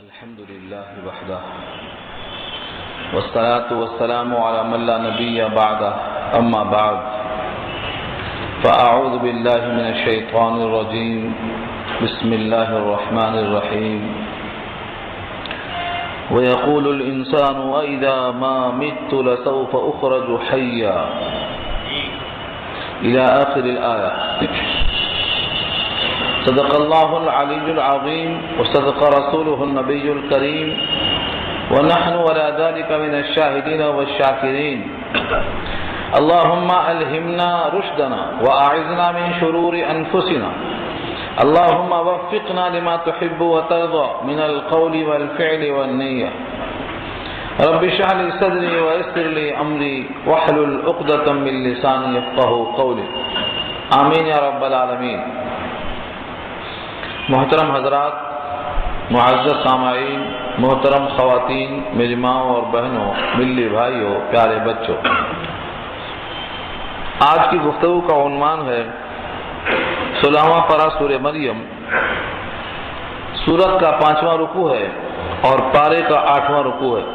الحمد لله وحده والصلاة والسلام على من لا نبي بعده أما بعد فأعوذ بالله من الشيطان الرجيم بسم الله الرحمن الرحيم ويقول الإنسان وإذا ما مت لسوف أخرج حيا إلى آخر الآية. صدق الله العلي العظيم وصدق رسوله النبي الكريم ونحن على ذلك من الشاهدين والشاكرين. اللهم ألهمنا رشدنا وأعذنا من شرور أنفسنا. اللهم وفقنا لما تحب وترضى من القول والفعل والنية. رب اشرح لي صدري ويسر لي أمري واحلل عقدة من لساني يفقهوا قولي. آمين يا رب العالمين. محترم حضرات، معزز سامعین، محترم خواتین، میری ماں اور بہنوں، ملی بھائیوں، پیارے بچوں، آج کی گفتگو کا عنوان ہے 16واں پارہ سورہ مریم. سورت کا 5واں رکوع ہے اور پارے کا 8واں رکوع ہے.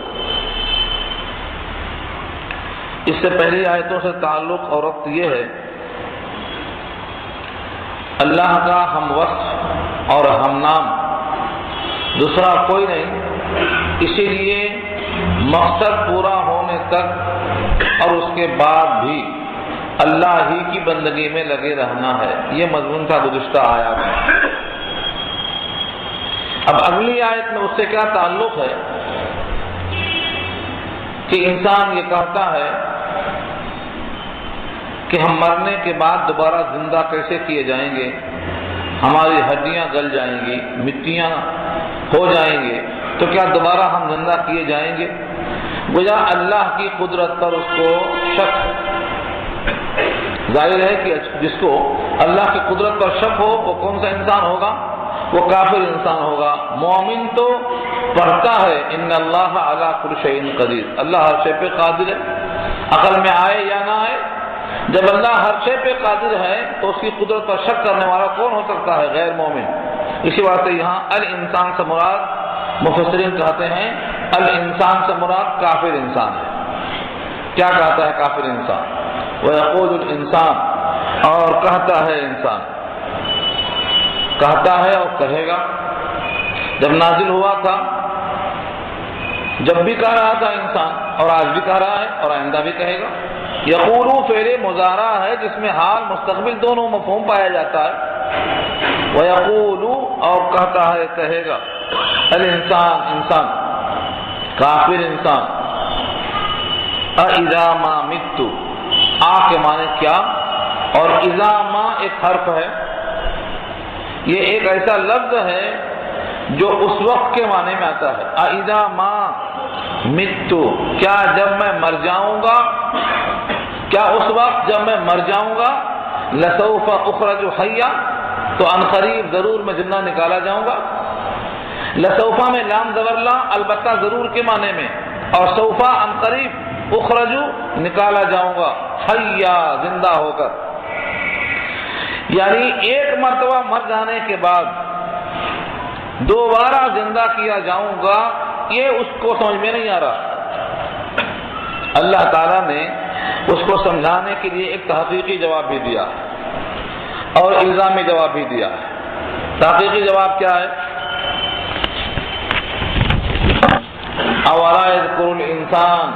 اس سے پہلی آیتوں سے تعلق اور ربط یہ ہے، اللہ کا ہم وصف اور ہم نام دوسرا کوئی نہیں، اسی لیے مقصد پورا ہونے تک اور اس کے بعد بھی اللہ ہی کی بندگی میں لگے رہنا ہے. یہ مضمون تھا گزشتہ آیات میں. اب اگلی آیت میں اس سے کیا تعلق ہے کہ انسان یہ کہتا ہے کہ ہم مرنے کے بعد دوبارہ زندہ کیسے کیے جائیں گے، ہماری ہڈیاں گل جائیں گی، مٹیاں ہو جائیں گے، تو کیا دوبارہ ہم زندہ کیے جائیں گے؟ گویا اللہ کی قدرت پر اس کو شک. ظاہر ہے کہ جس کو اللہ کی قدرت پر شک ہو وہ کون سا انسان ہوگا؟ وہ کافر انسان ہوگا. مومن تو پڑھتا ہے ان اللہ علی کل شیء قدیر، اللہ ہر شے پہ قادر ہے. عقل میں آئے یا نہ آئے، جب اللہ ہر شے پہ قادر ہے تو اس کی قدرت پر شک کرنے والا کون ہو سکتا ہے؟ غیر مومن. اسی واسطے یہاں الانسان سے مراد مفسرین کہتے ہیں الانسان سے مراد کافر انسان ہے. کیا کہتا ہے کافر انسان؟ وَيَقُولُ الْإِنسان، اور کہتا ہے انسان، کہتا ہے اور کہے گا. جب نازل ہوا تھا، جب بھی کہہ رہا تھا انسان، اور آج بھی کہہ رہا ہے اور آئندہ بھی کہے گا. یقولو فعل مضارع ہے جس میں حال مستقبل دونوں مفہوم پایا جاتا ہے. وَيَقُولُ، اور کہتا ہے کہے گا. الانسان انسان، کافر انسان. اِذَا مَا مِتُّ، آ کے معنی کیا، اور اذا ما ایک حرف ہے. یہ ایک ایسا لفظ ہے جو اس وقت کے معنی میں آتا ہے. اذا ما مت، کیا جب میں مر جاؤں گا، کیا اس وقت جب میں مر جاؤں گا، لسوف اخرج حیا، تو عنقریب ضرور میں زندہ نکالا جاؤں گا. لسوفا میں لام زبر لا، البتہ ضرور کے معنی میں، اور سوفا عنقریب، اخرجو نکالا جاؤں گا، حیا زندہ ہو کر. یعنی ایک مرتبہ مر جانے کے بعد دوبارہ زندہ کیا جاؤں گا، یہ اس کو سمجھ میں نہیں آ رہا. اللہ تعالیٰ نے اس کو سمجھانے کے لیے ایک تحقیقی جواب بھی دیا اور الزامی جواب بھی دیا. تحقیقی جواب کیا ہے؟ اولا یذکر الانسان،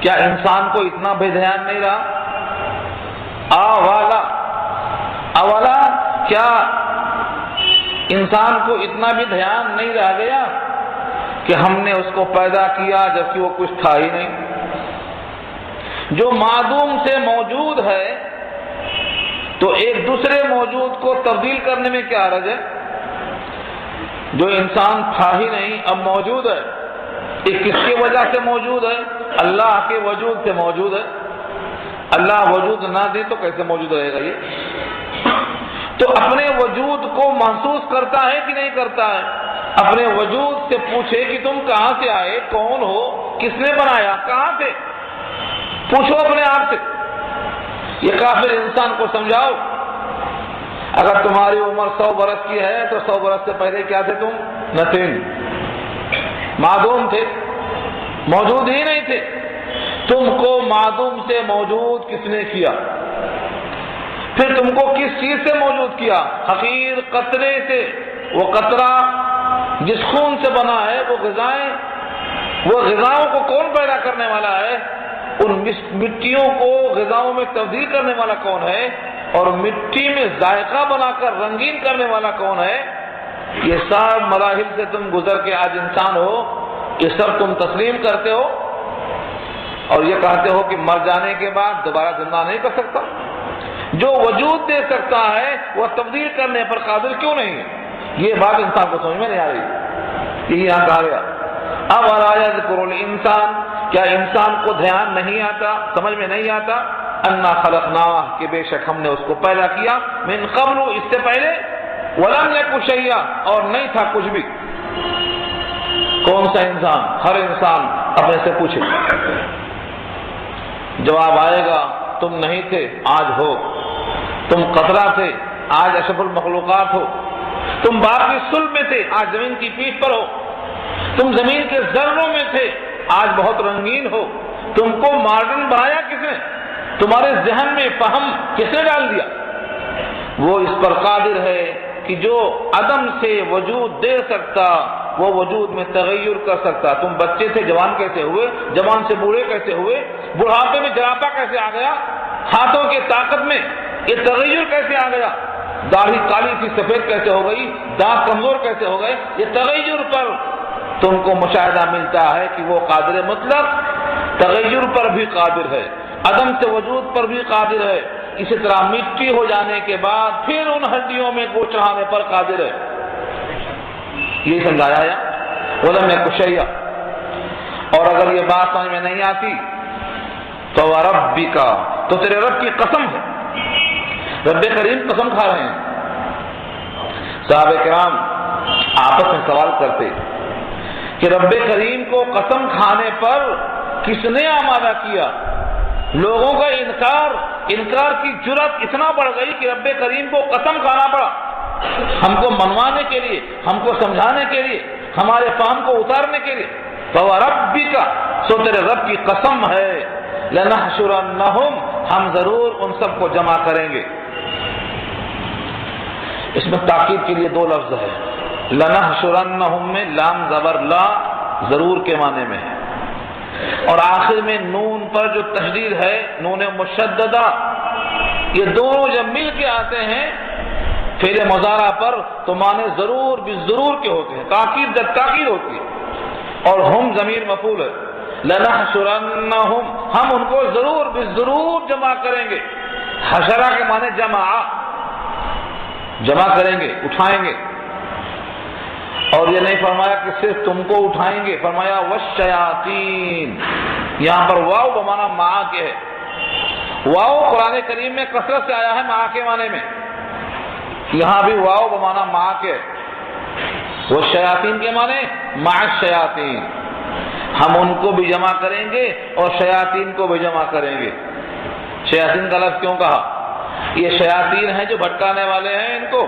کیا انسان کو اتنا بے دھیان نہیں رہا؟ اولا کیا انسان کو اتنا بھی دھیان نہیں رہ گیا کہ ہم نے اس کو پیدا کیا جبکہ وہ کچھ تھا ہی نہیں. جو معدوم سے موجود ہے تو ایک دوسرے موجود کو تبدیل کرنے میں کیا حرج ہے؟ جو انسان تھا ہی نہیں اب موجود ہے، یہ کس کی وجہ سے موجود ہے؟ اللہ کے وجود سے موجود ہے. اللہ وجود نہ دے تو کیسے موجود رہے گا؟ یہ تو اپنے وجود کو محسوس کرتا ہے کہ نہیں کرتا ہے؟ اپنے وجود سے پوچھے کہ تم کہاں سے آئے، کون ہو، کس نے بنایا، کہاں سے؟ پوچھو اپنے آپ سے. یہ کافر انسان کو سمجھاؤ. اگر تمہاری عمر 100 برس کی ہے تو 100 برس سے پہلے کیا تھے تم؟ نتھنگ، معدوم تھے، موجود ہی نہیں تھے۔ تم کو معدوم سے موجود کس نے کیا؟ پھر تم کو کس چیز سے موجود کیا؟ حقیر قطرے سے۔ وہ قطرہ جس خون سے بنا ہے، وہ غذاؤں کو کون پیدا کرنے والا ہے؟ ان مٹیوں کو غذاؤں میں تبدیل کرنے والا کون ہے؟ اور مٹی میں ذائقہ بنا کر رنگین کرنے والا کون ہے؟ یہ سب مراحل سے تم گزر کے آج انسان ہو، یہ سب تم تسلیم کرتے ہو اور یہ کہتے ہو کہ مر جانے کے بعد دوبارہ زندہ نہیں کر سکتا۔ جو وجود دے سکتا ہے وہ تبدیل کرنے پر قادر کیوں نہیں ہے؟ یہ بات انسان کو سمجھ میں نہیں آ رہی۔ یہ یہاں کہا گیا اب یذکر الانسان، کیا انسان کو دھیان نہیں آتا، سمجھ میں نہیں آتا؟ انا خلقناہ، کہ بے شک ہم نے اس کو پیدا کیا، من قبل، اس سے پہلے، ولم یک شیئا، اور نہیں تھا کچھ بھی۔ کون سا انسان؟ ہر انسان اپنے سے پوچھے، جواب آئے گا تم نہیں تھے، آج ہو۔ تم قطرہ تھے، آج اشرف المخلوقات ہو۔ تم باپ کی صلب میں تھے، آج زمین کی پیٹھ پر ہو۔ تم زمین کے ذروں میں تھے، آج بہت رنگین ہو۔ تم کو ماڈرن بنایا کس نے؟ تمہارے ذہن میں فہم کس نے ڈال دیا؟ وہ اس پر قادر ہے کہ جو عدم سے وجود دے سکتا وہ وجود میں تغیر کر سکتا۔ تم بچے تھے، جوان کیسے ہوئے؟ جوان سے بوڑھے کیسے ہوئے؟ بڑھاپے میں جراپا کیسے آ گیا؟ ہاتھوں کی طاقت میں یہ تغیر کیسے آ گیا؟ داڑھی کالی تھی، سفید کیسے ہو گئی؟ دانت کمزور کیسے ہو گئے؟ یہ تغیر پر تم کو مشاہدہ ملتا ہے کہ وہ قادر مطلق تغیر پر بھی قادر ہے، عدم سے وجود پر بھی قادر ہے۔ اسی طرح مٹی ہو جانے کے بعد پھر ان ہڈیوں میں گوشت چڑھانے پر قادر ہے۔ یہ سمجھایا ہے ولم یک شیئا۔ اور اگر یہ بات سمجھ میں نہیں آتی تو ربک، تو تیرے رب کی قسم ہے۔ رب کریم قسم کھا رہے ہیں۔ صحابہ کرام آپس میں سوال کرتے کہ رب کریم کو قسم کھانے پر کس نے آمادہ کیا؟ لوگوں کا انکار کی جرأت اتنا بڑھ گئی کہ رب کریم کو قسم کھانا پڑا، ہم کو منوانے کے لیے، ہم کو سمجھانے کے لیے، ہمارے فہم کو اتارنے کے لیے۔ فَوَرَبِّكَ، سو تیرے رب کی قسم ہے، لَنَحْشُرَنَّهُمْ، ہم ضرور ان سب کو جمع کریں گے۔ اس میں تاکید کے لیے 2 لفظ ہے۔ لَنَحْشُرَنَّهُمْ میں لام زبر لا ضرور کے معنی میں ہے، اور آخر میں نون پر جو تشدید ہے، نون مشددہ، یہ دونوں جب مل کے آتے ہیں فعل مضارع پر تو معنی ضرور بھی ضرور کے ہوتے ہیں، تاکید جب تاکید ہوتی ہے، اور ہم ضمیر مفعول ہے۔ لنحشرنہم، ہم ان کو ضرور بھی ضرور جمع کریں گے۔ حشرہ کے معنی جمع کریں گے، اٹھائیں گے۔ اور یہ نہیں فرمایا کہ صرف تم کو اٹھائیں گے، فرمایا والشیاطین، یہاں پر واو بمانا مع کے ہے۔ واو قرآن کریم میں کثرت سے آیا ہے مع کے معنی میں، یہاں بھی واو بمانا مع کے۔ وہ شیاطین کے معنی مع الشیاطین، ہم ان کو بھی جمع کریں گے اور شیاطین کو بھی جمع کریں گے۔ شیاطین کا لفظ کیوں کہا؟ یہ شیاطین ہیں جو بھٹکانے والے ہیں ان کو،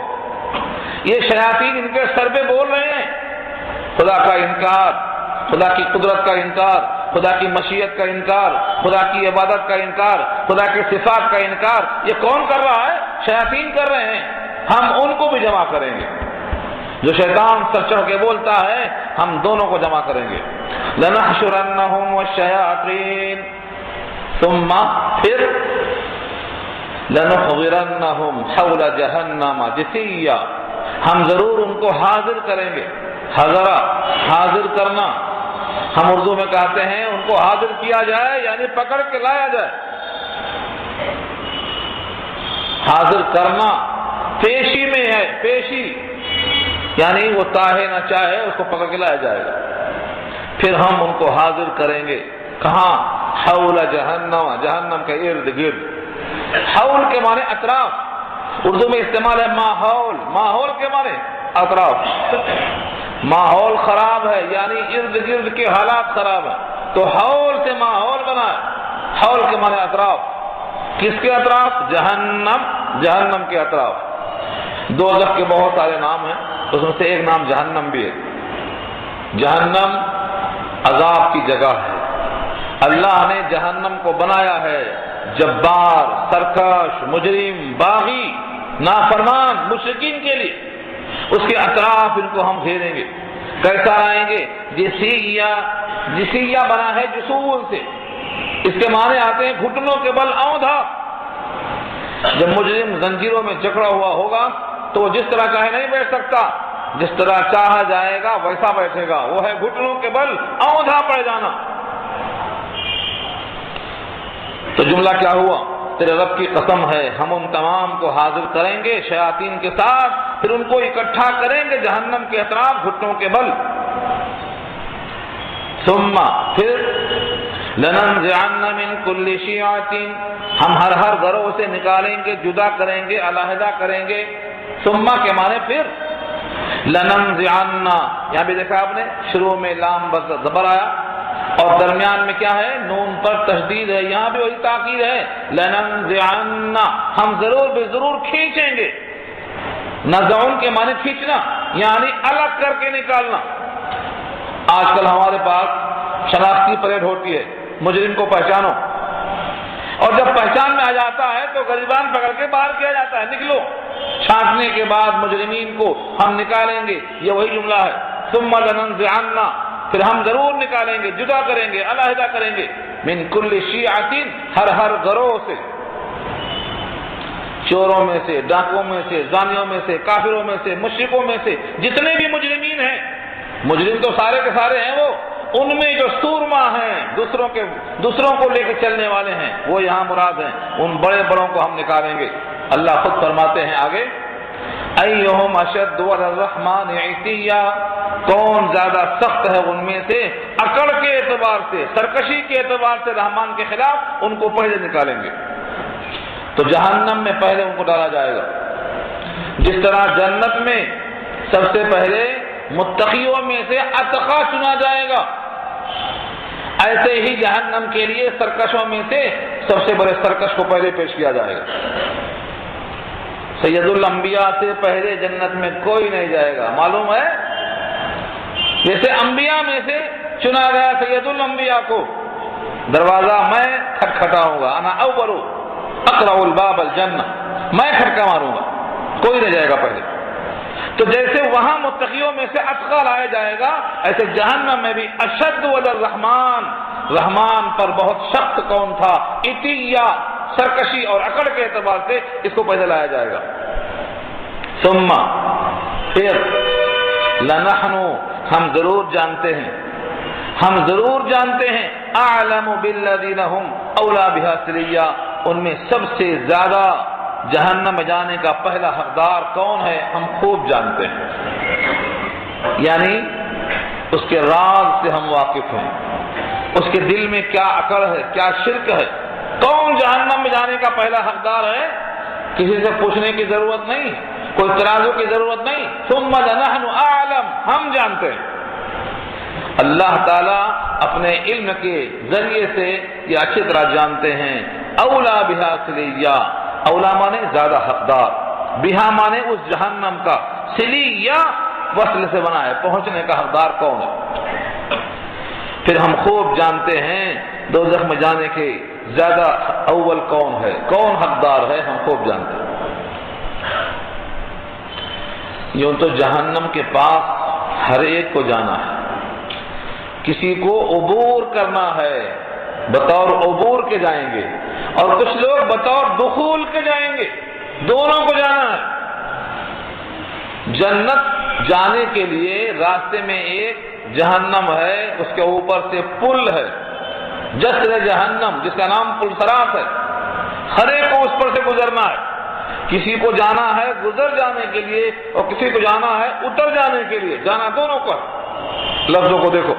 یہ شیاطین ان کے سر پہ بول رہے ہیں خدا کا انکار، خدا کی قدرت کا انکار، خدا کی مشیت کا انکار، خدا کی عبادت کا انکار، خدا کے صفات کا انکار۔ یہ کون کر رہا ہے؟ شیاطین کر رہے ہیں، ہم ان کو بھی جمع کریں گے۔ جو شیطان سر چڑھ کے بولتا ہے ہم دونوں کو جمع کریں گے۔ لنحشرنہم والشیاطین، ثم پھر لنحضرنہم حول جہنم جثیا، ہم ضرور ان کو حاضر کریں گے۔ حضرہ، حاضر کرنا، ہم اردو میں کہتے ہیں ان کو حاضر کیا جائے یعنی پکڑ کے لایا جائے۔ حاضر کرنا پیشی میں ہے، پیشی یعنی وہ چاہے نہ چاہے اس کو پکڑ کے لایا جائے گا۔ پھر ہم ان کو حاضر کریں گے، کہاں؟ حول جہنم، جہنم کے ارد گرد۔ حول کے معنی اطراف، اردو میں استعمال ہے ماحول، ماحول کے معنی اطراف۔ ماحول خراب ہے یعنی ارد گرد کے حالات خراب ہیں، تو حول سے ماحول بنا ہے۔ حول کے معنی اطراف، کس کے اطراف؟ جہنم، جہنم کے اطراف۔ دوزخ کے بہت سارے نام ہیں، اس میں سے ایک نام جہنم بھی ہے۔ جہنم عذاب کی جگہ ہے۔ اللہ نے جہنم کو بنایا ہے جبار، سرکش، مجرم، باغی، نافرمان، مشرکین کے لیے۔ اس کے اطراف ان کو ہم گھیریں گے۔ کیسا آئیں گے؟ جسیہ بنا ہے جسول سے، اس کے معنی آتے ہیں گھٹنوں کے بل اوندھا۔ جب مجرم زنجیروں میں جکڑا ہوا ہوگا تو وہ جس طرح چاہے نہیں بیٹھ سکتا، جس طرح چاہا جائے گا ویسا بیٹھے گا، وہ ہے گھٹنوں کے بل اوندھا پڑ جانا۔ تو جملہ کیا ہوا؟ تیرے رب کی قسم ہے ہم ان تمام کو حاضر کریں گے شیاطین کے ساتھ، پھر ان کو اکٹھا کریں گے جہنم کے اطراف گھٹنوں کے بل۔ ثم پھر لننزعن من کل شیعۃ، ہم ہر گروہ سے نکالیں گے، جدا کریں گے، علیحدہ کریں گے۔ ثم کے معنی پھر، لننزعن، یہاں بھی دیکھا آپ نے شروع میں لام زبر آیا اور درمیان میں کیا ہے؟ نون پر تشدید ہے، یہاں بھی وہی تاکید ہے، لننزعن، ہم ضرور بے ضرور کھینچیں گے۔ نزعن کے معنی کھینچنا، یعنی الگ کر کے نکالنا۔ آج کل ہمارے پاس شناختی پریڈ ہوتی ہے، مجرم کو پہچانو، اور جب پہچان میں آ جاتا ہے تو گریبان پکڑ کے باہر کیا جاتا ہے، نکلو۔ چھانٹنے کے بعد مجرمین کو ہم نکالیں گے، یہ وہی جملہ ہے، ثم لننزعن، پھر ہم ضرور نکالیں گے، جدا کریں گے، علیحدہ کریں گے، من کل شیعۃ، ہر گروہ سے، چوروں میں سے، ڈاکوؤں میں سے، زانیوں میں سے، کافروں میں سے، مشرکوں میں سے، جتنے بھی مجرمین ہیں، مجرم تو سارے کے سارے ہیں، وہ ان میں جو سورما ہیں، دوسروں کو لے کے چلنے والے ہیں، وہ یہاں مراد ہیں، ان بڑے بڑوں کو ہم نکالیں گے۔ اللہ خود فرماتے ہیں آگے، ایہم اشد علی الرحمن عتیا، کون زیادہ سخت ہے ان میں سے اکڑ کے اعتبار سے، سرکشی کے اعتبار سے رحمان کے خلاف، ان کو پہلے نکالیں گے۔ تو جہنم میں پہلے ان کو ڈالا جائے گا، جس طرح جنت میں سب سے پہلے متقیوں میں سے اتقا چنا جائے گا، ایسے ہی جہنم کے لیے سرکشوں میں سے سب سے بڑے سرکش کو پہلے پیش کیا جائے گا۔ سید الانبیاء سے پہلے جنت میں کوئی نہیں جائے گا، معلوم ہے؟ جیسے انبیاء میں سے چنا گیا سید الانبیاء کو، دروازہ میں کھٹکھٹاؤں گا، انا اول اقرع الباب الجنہ، میں کھٹکا ماروں گا، کوئی نہیں جائے گا پہلے۔ تو جیسے وہاں متقیوں میں سے اتقا لایا جائے گا، ایسے جہنم میں بھی اشد علی الرحمن، رحمان پر بہت سخت کون تھا، عتیہ، سرکشی اور اکڑ کے اعتبار سے اس کو پہلے لایا جائے گا۔ ثم پھر لنحن، ہم ضرور جانتے ہیں اعلم بالذین هم اولی بها صلیہ، ان میں سب سے زیادہ جہنم میں جانے کا پہلا حقدار کون ہے، ہم خوب جانتے ہیں، یعنی اس کے راز سے ہم واقف ہیں، اس کے دل میں کیا اکڑ ہے، کیا شرک ہے، کون جہنم میں جانے کا پہلا حقدار ہے، کسی سے پوچھنے کی ضرورت نہیں، کوئی ترازو کی ضرورت نہیں۔ ثم لنحن اعلم، ہم جانتے ہیں۔ اللہ تعالیٰ اپنے علم کے ذریعے سے یہ اچھی طرح جانتے ہیں، اولا بہا صلیہ، اولا مانے زیادہ حقدار، بہا مانے اس جہنم کا، صلیہ وصل سے بنا ہے، پہنچنے کا حقدار کون ہے۔ پھر ہم خوب جانتے ہیں دوزخ میں جانے کے زیادہ اول کون ہے، کون حقدار ہے، ہم خوب جانتے ہیں۔ یوں تو جہنم کے پاس ہر ایک کو جانا ہے، کسی کو عبور کرنا ہے، بطور عبور کے جائیں گے، اور کچھ لوگ بطور دخول کے جائیں گے، دونوں کو جانا ہے۔ جنت جانے کے لیے راستے میں ایک جہنم ہے، اس کے اوپر سے پل ہے، جسر جہنم، جس کا نام پل صراط ہے، ہر ایک کو اس پر سے گزرنا ہے۔ کسی کو جانا ہے گزر جانے کے لیے، اور کسی کو جانا ہے اتر جانے کے لیے، جانا دونوں کو۔ لفظوں کو دیکھو،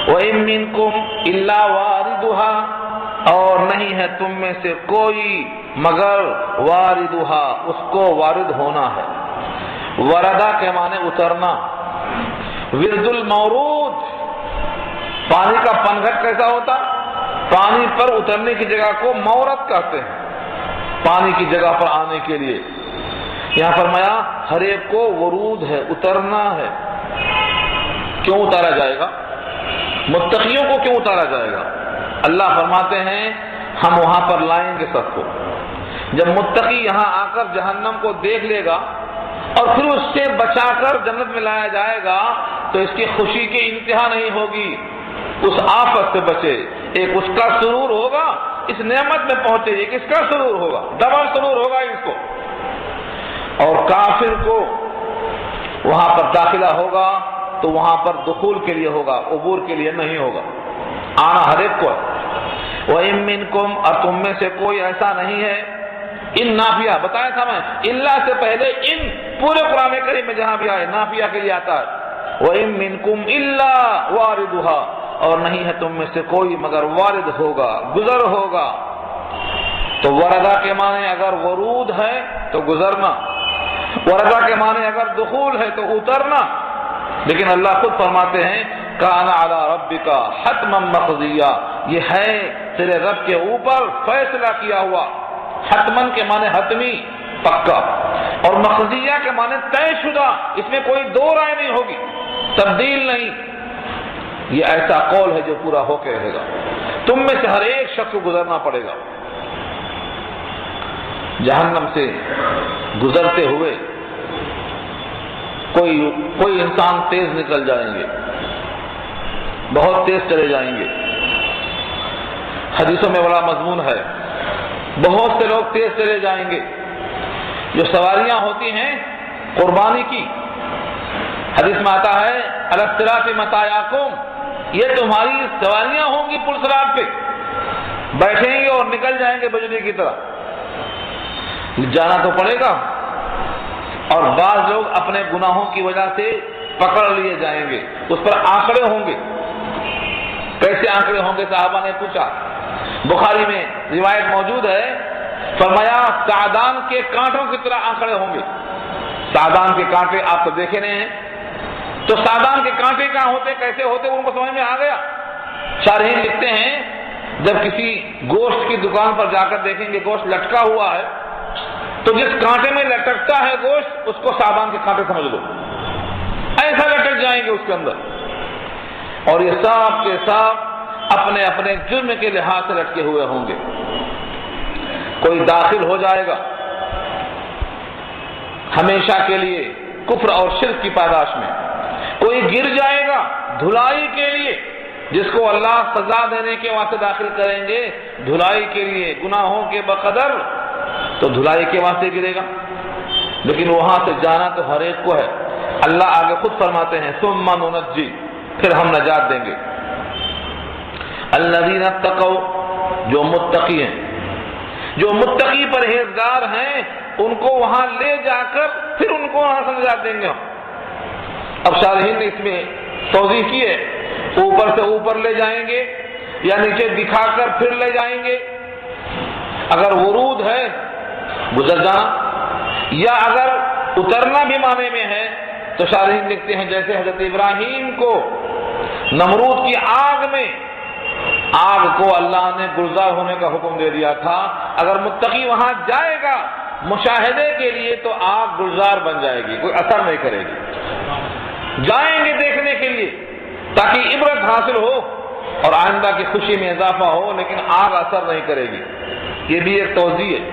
وَإِن مِّنكُمْ إِلَّا وَارِدُهَا، اور نہیں ہے تم میں سے کوئی مگر واردها، اس کو وارد ہونا ہے۔ وردہ کے معنی اترنا، ورد المورود، پانی کا پنگھٹ کیسا ہوتا؟ پانی پر اترنے کی جگہ کو مورد کہتے ہیں، پانی کی جگہ پر آنے کے لیے۔ یہاں فرمایا ہر ایک کو ورود ہے، اترنا ہے۔ کیوں اتارا جائے گا؟ متقیوں کو کیوں اتارا جائے گا؟ اللہ فرماتے ہیں ہم وہاں پر لائیں گے سب کو۔ جب متقی یہاں آ کر جہنم کو دیکھ لے گا اور پھر اس سے بچا کر جنت میں لایا جائے گا تو اس کی خوشی کی انتہا نہیں ہوگی، اس آفت سے بچے۔ ایک اس کا سرور ہوگا اس نعمت میں پہنچے، ایک اس کا سرور ہوگا، ڈبل سرور ہوگا اس کو۔ اور کافر کو وہاں پر داخلہ ہوگا تو وہاں پر دخول کے لیے ہوگا، عبور کے لیے نہیں ہوگا۔ آنا ہر ایک کو ہے۔ وَإِن مِّنكُمْ، اور تم میں سے کوئی ایسا نہیں ہے، ان نافیہ بتایا تھا میں، اللہ سے پہلے ان پورے قرآن کریم میں جہاں بھی آئے نافیہ کے لیے آتا ہے۔ وَإِن مِّنكُمْ إِلَّا وَارِدُهَا، اور نہیں ہے تم میں سے کوئی مگر وارد ہوگا، گزر ہوگا۔ تو وردہ کے معنی اگر ورود ہے تو گزرنا، وردہ کے معنی اگر دخول ہے تو اترنا۔ لیکن اللہ خود فرماتے ہیں کان علی ربک حتما مقضیہ، یہ ہے تیرے رب کے اوپر فیصلہ کیا ہوا۔ حتمن کے معنی حتمی، پکا، اور مقضیہ کے معنی طے شدہ، اس میں کوئی دو رائے نہیں ہوگی، تبدیل نہیں۔ یہ ایسا قول ہے جو پورا ہو کے رہے گا۔ تم میں سے ہر ایک شخص کو گزرنا پڑے گا۔ جہنم سے گزرتے ہوئے کوئی انسان تیز نکل جائیں گے، بہت تیز چلے جائیں گے۔ حدیثوں میں بڑا مضمون ہے، بہت سے لوگ تیز چلے جائیں گے۔ جو سواریاں ہوتی ہیں قربانی کی، حدیث میں آتا ہے علی الصراط مطایاکم، یہ تمہاری سواریاں ہوں گی پل صراط پہ، بیٹھیں گے اور نکل جائیں گے بجلی کی طرح۔ جانا تو پڑے گا، اور بعض لوگ اپنے گناہوں کی وجہ سے پکڑ لیے جائیں گے، اس پر آنکڑے ہوں گے۔ کیسے آنکڑے ہوں گے؟ صحابہ نے پوچھا، بخاری میں روایت موجود ہے، فرمایا سعدان کے کانٹوں کی طرح آنکڑے ہوں گے۔ سعدان کے کانٹے آپ تو دیکھے نہیں ہیں، تو سعدان کے کانٹے کہاں ہوتے، کیسے ہوتے، ان کو سمجھ میں آ گیا۔ شارحین لکھتے ہیں جب کسی گوشت کی دکان پر جا کر دیکھیں گے گوشت لٹکا ہوا ہے، تو جس کانٹے میں لٹکتا ہے گوشت اس کو سعدان کے کانٹے سمجھ لو، ایسا لٹک جائیں گے اس کے اندر۔ اور یہ سب کے سب اپنے اپنے جرم کے لحاظ سے لٹکے ہوئے ہوں گے۔ کوئی داخل ہو جائے گا ہمیشہ کے لیے کفر اور شرک کی پاداش میں، کوئی گر جائے گا دھلائی کے لیے، جس کو اللہ سزا دینے کے واسطے داخل کریں گے، دھلائی کے لیے گناہوں کے بقدر، تو دھلائی کے واسطے گرے گا۔ لیکن وہاں سے جانا تو ہر ایک کو ہے۔ اللہ آگے خود فرماتے ہیں ثم ننجی، پھر ہم نجات دیں گے الذین اتقوا، جو متقی ہیں، جو متقی پرہیزگار ہیں، ان کو وہاں لے جا کر پھر ان کو وہاں سے نجات دیں گے۔ اب شارحین نے اس میں توضیح کی ہے، اوپر سے اوپر لے جائیں گے یا نیچے دکھا کر پھر لے جائیں گے۔ اگر ورود ہے گزر جانا، یا اگر اترنا بھی معنی میں ہے تو شارحین لکھتے ہیں جیسے حضرت ابراہیم کو نمرود کی آگ میں، آگ کو اللہ نے گلزار ہونے کا حکم دے دیا تھا، اگر متقی وہاں جائے گا مشاہدے کے لیے تو آگ گلزار بن جائے گی، کوئی اثر نہیں کرے گی۔ جائیں گے دیکھنے کے لیے تاکہ عبرت حاصل ہو اور آئندہ کی خوشی میں اضافہ ہو، لیکن آگ اثر نہیں کرے گی۔ یہ بھی ایک توضیح ہے۔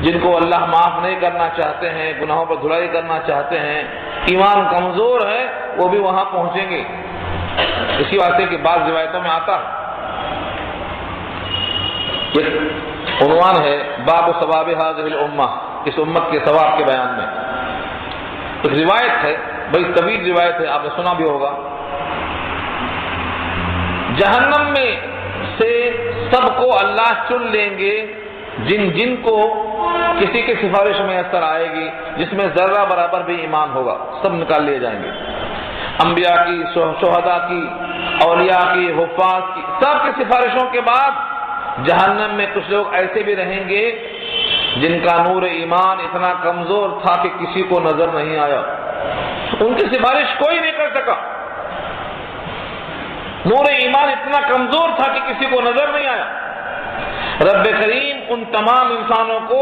جن کو اللہ معاف نہیں کرنا چاہتے ہیں، گناہوں پر دھلائی کرنا چاہتے ہیں، ایمان کمزور ہے، وہ بھی وہاں پہنچیں گے۔ اسی واسطے کہ بعض روایتوں میں آتا ہے، ایک عنوان ہے باب ثواب هذه الامہ، اس امت کے ثواب کے بیان میں ایک روایت ہے، بڑی طویل روایت ہے، آپ نے سنا بھی ہوگا۔ جہنم میں سے سب کو اللہ چن لیں گے، جن کو کسی کی سفارش میں اثر آئے گی، جس میں ذرہ برابر بھی ایمان ہوگا، سب نکال لیے جائیں گے۔ انبیاء کی، شہداء کی، اولیاء کی، حفاظ کی، سب کی سفارشوں کے بعد جہنم میں کچھ لوگ ایسے بھی رہیں گے جن کا نور ایمان اتنا کمزور تھا کہ کسی کو نظر نہیں آیا، ان کی سفارش کوئی نہیں کر سکا۔ نور ایمان اتنا کمزور تھا کہ کسی کو نظر نہیں آیا۔ رب کریم ان تمام انسانوں کو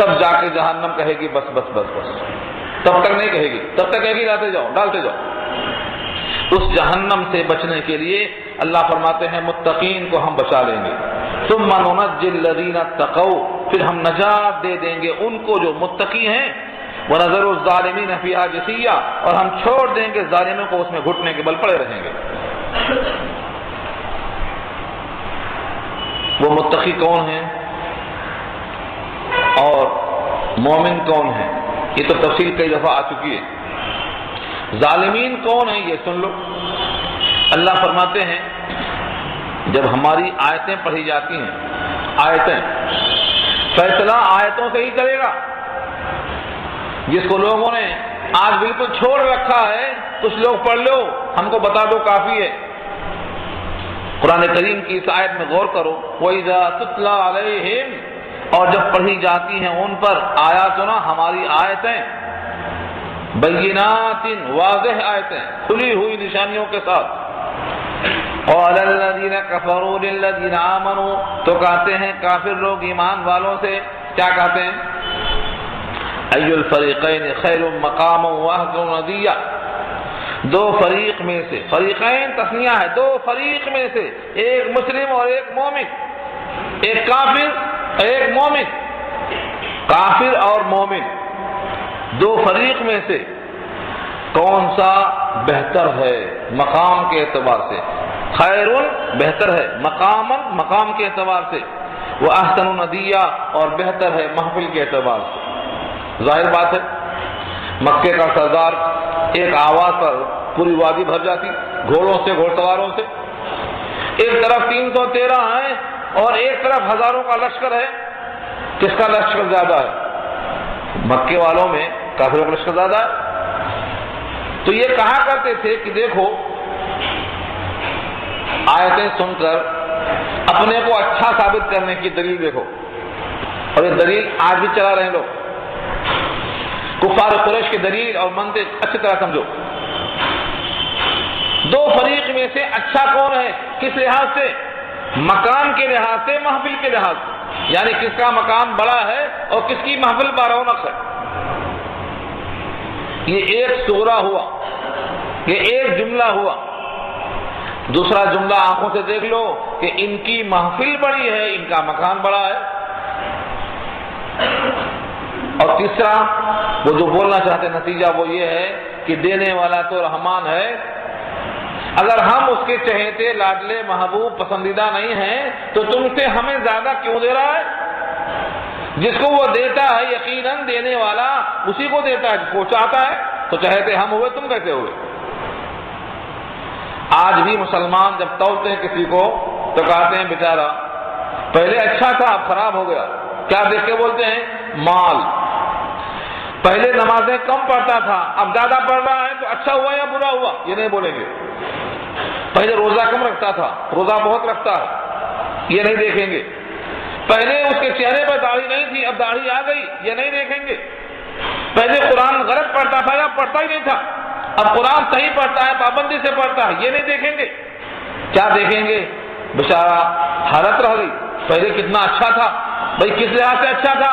تب جا کے جہنم کہے گی بس بس بس بس، تب تک نہیں کہے گی، تب تک کہے گی لاتے جاؤ، ڈالتے جاؤ۔ اس جہنم سے بچنے کے لیے اللہ فرماتے ہیں متقین کو ہم بچا لیں گے، ثم ننجی الذین اتقوا، پھر ہم نجات دے دیں گے ان کو جو متقی ہیں، ونذر الظالمین فیہا جثیا، اور ہم چھوڑ دیں گے ظالموں کو اس میں گھٹنے کے بل پڑے رہیں گے۔ وہ متقی کون ہیں اور مومن کون ہیں، یہ تو تفصیل کئی دفعہ آ چکی ہے۔ ظالمین کون ہیں یہ سن لو۔ اللہ فرماتے ہیں جب ہماری آیتیں پڑھی جاتی ہیں، آیتیں، فیصلہ آیتوں سے ہی کرے گا۔ جس کو لوگوں نے آج بالکل چھوڑ رکھا ہے، کچھ لوگ پڑھ لو، ہم کو بتا دو کافی ہے۔ قرآن کریم کی اس آیت میں غور کرو، وَإِذَا تُتْلَى عَلَيْهِمْ، اور جب پڑھی جاتی ہیں ان پر آیاتنا، ہماری آیتیں، بینات، واضح آیتیں، کھلی ہوئی نشانیوں کے ساتھ، قَالَ الَّذِينَ كَفَرُوا لِلَّذِينَ آمَنُوا، تو کہتے ہیں کافر لوگ ایمان والوں سے، کیا کہتے ہیں؟ أَيُّ الْفَرِيقَيْنِ خَيْرٌ مَقَامًا وَأَحْسَنُ نَدِيًّا، دو فریق میں سے، فریقین تثنیہ ہے، دو فریق میں سے، ایک مسلم اور ایک مومن، ایک کافر ایک مومن، کافر اور مومن، دو فریق میں سے کون سا بہتر ہے مقام کے اعتبار سے؟ خیرun بہتر ہے، مقامن مقام کے اعتبار سے، وہ احسن ندیہ اور بہتر ہے محفل کے اعتبار سے۔ ظاہر بات ہے مکے کا سردار ایک آواز پر پوری وادی بھر جاتی، گھوڑوں سے، گھوڑ سواروں سے، ایک طرف 313 ہیں اور ایک طرف ہزاروں کا لشکر ہے، کس کا لشکر زیادہ ہے؟ مکے والوں میں کافروں کا لشکر زیادہ ہے۔ تو یہ کہا کرتے تھے کہ دیکھو آیتیں سن کر اپنے کو اچھا ثابت کرنے کی دلیل دیکھو، اور یہ دلیل آج بھی چلا رہے ہیں لوگ۔ کفار قریش کی دلیل اور منطق اچھی طرح سمجھو۔ دو فریق میں سے اچھا کون ہے؟ کس لحاظ سے؟ مکان کے لحاظ سے، محفل کے لحاظ سے، یعنی کس کا مکان بڑا ہے اور کس کی محفل بارونق ہے۔ یہ ایک سورہ ہوا، یہ ایک جملہ ہوا۔ دوسرا جملہ آنکھوں سے دیکھ لو کہ ان کی محفل بڑی ہے، ان کا مکان بڑا ہے۔ اور تیسرا وہ جو بولنا چاہتے نتیجہ وہ یہ ہے کہ دینے والا تو رحمان ہے، اگر ہم اس کے چہیتے، لاڈلے، محبوب، پسندیدہ نہیں ہیں تو تم سے ہمیں زیادہ کیوں دے رہا ہے؟ جس کو وہ دیتا ہے یقیناً دینے والا اسی کو دیتا ہے جس کو چاہتا ہے۔ تو چہیتے ہم ہوئے، تم کیسے ہوئے؟ آج بھی مسلمان جب تولتے ہیں کسی کو تو کہتے ہیں بیچارہ پہلے اچھا تھا اب خراب ہو گیا۔ کیا دیکھ کے بولتے ہیں؟ مال۔ پہلے نمازیں کم پڑھتا تھا اب زیادہ پڑھ رہا ہے تو اچھا ہوا یا برا ہوا؟ یہ نہیں بولیں گے۔ پہلے روزہ کم رکھتا تھا، روزہ بہت رکھتا ہے، یہ نہیں دیکھیں گے۔ پہلے اس کے چہرے پر داڑھی نہیں تھی اب داڑھی آ گئی، یہ نہیں دیکھیں گے۔ پہلے قرآن غلط پڑھتا تھا یا پڑھتا ہی نہیں تھا، اب قرآن صحیح پڑھتا ہے، پابندی سے پڑھتا ہے، یہ نہیں دیکھیں گے۔ کیا دیکھیں گے؟ بیچارہ حالت رہ گئی، پہلے کتنا اچھا تھا۔ بھائی کس لحاظ سے اچھا تھا؟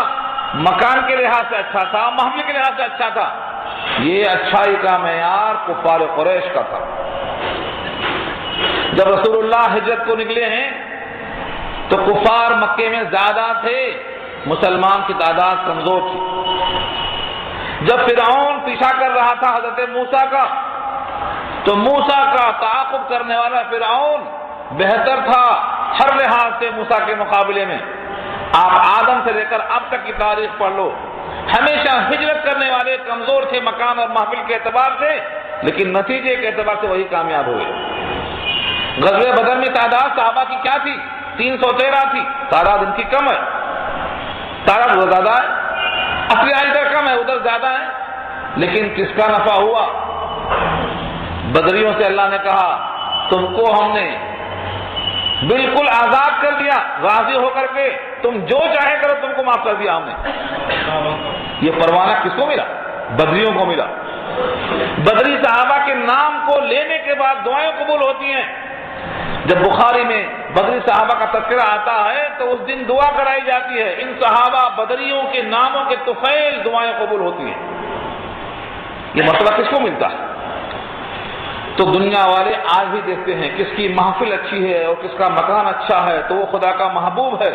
مکان کے لحاظ سے اچھا تھا، محفل کے لحاظ سے اچھا تھا۔ یہ اچھائی کا معیار کفار قریش کا تھا۔ جب رسول اللہ ہجرت کو نکلے ہیں تو کفار مکے میں زیادہ تھے، مسلمان کی تعداد کمزور تھی۔ جب فرعون پیچھا کر رہا تھا حضرت موسیٰ کا تو موسیٰ کا تعاقب کرنے والا فرعون بہتر تھا ہر لحاظ سے موسیٰ کے مقابلے میں۔ آپ آدم سے لے کر اب تک کی تاریخ پڑھ لو، ہمیشہ ہجرت کرنے والے کمزور تھے مکان اور محفل کے اعتبار سے، لیکن نتیجے کے اعتبار سے وہی کامیاب ہوئے۔ غزوہ بدر میں تعداد صحابہ کی کیا تھی؟ 313 تھی، تعداد ان کی کم ہے، تعداد وہ زیادہ ہے، اصلی ادھر کم ہے ادھر زیادہ ہے، لیکن کس کا نفع ہوا؟ بدریوں سے اللہ نے کہا تم کو ہم نے بالکل آزاد کر دیا، راضی ہو کر کے تم جو چاہے کرو، تم کو معاف کر دیا ہم نے۔ یہ پروانہ کس کو ملا؟ بدریوں کو ملا۔ بدری صحابہ کے نام کو لینے کے بعد دعائیں قبول ہوتی ہیں، جب بخاری میں بدری صحابہ کا تذکرہ آتا ہے تو اس دن دعا کرائی جاتی ہے، ان صحابہ بدریوں کے ناموں کے طفیل دعائیں قبول ہوتی ہیں۔ یہ مرتبہ کس کو ملتا ہے؟ تو دنیا والے آج بھی دیکھتے ہیں کس کی محفل اچھی ہے اور کس کا مکان اچھا ہے تو وہ خدا کا محبوب ہے۔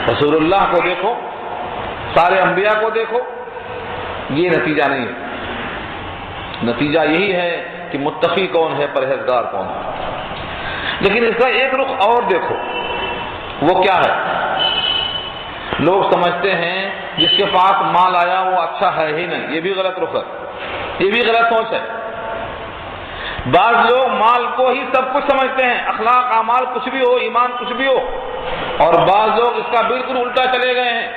رسول اللہ کو دیکھو، سارے انبیاء کو دیکھو، یہ نتیجہ نہیں ہے۔ نتیجہ یہی ہے کہ متقی کون ہے، پرہیزگار کون ہے۔ لیکن اس کا ایک رخ اور دیکھو، وہ کیا ہے؟ لوگ سمجھتے ہیں جس کے پاس مال آیا وہ اچھا ہے ہی نہیں، یہ بھی غلط رخ ہے، یہ بھی غلط سوچ ہے۔ بعض لوگ مال کو ہی سب کچھ سمجھتے ہیں، اخلاق اعمال کچھ بھی ہو، ایمان کچھ بھی ہو، اور بعض لوگ اس کا بالکل الٹا چلے گئے ہیں،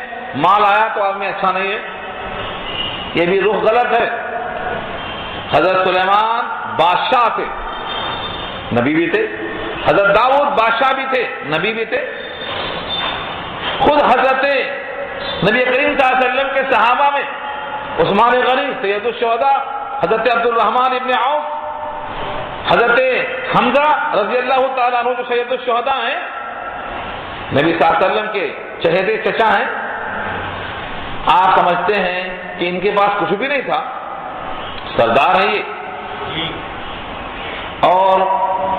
مال آیا تو آدمی اچھا نہیں ہے، یہ بھی رخ غلط ہے۔ حضرت سلیمان بادشاہ تھے، نبی بھی تھے، حضرت داؤد بادشاہ بھی تھے، نبی بھی تھے، خود حضرت نبی کریم صلی اللہ علیہ وسلم کے صحابہ میں عثمان غنی سید الشہداء، حضرت عبد الرحمن ابن عوف، حضرت حمزہ رضی اللہ تعالیٰ عنہ جو سید الشہداء ہیں، نبی صلی اللہ علیہ وسلم کے چہیتے چچا ہیں۔ آپ سمجھتے ہیں کہ ان کے پاس کچھ بھی نہیں تھا، سردار ہیں یہ، اور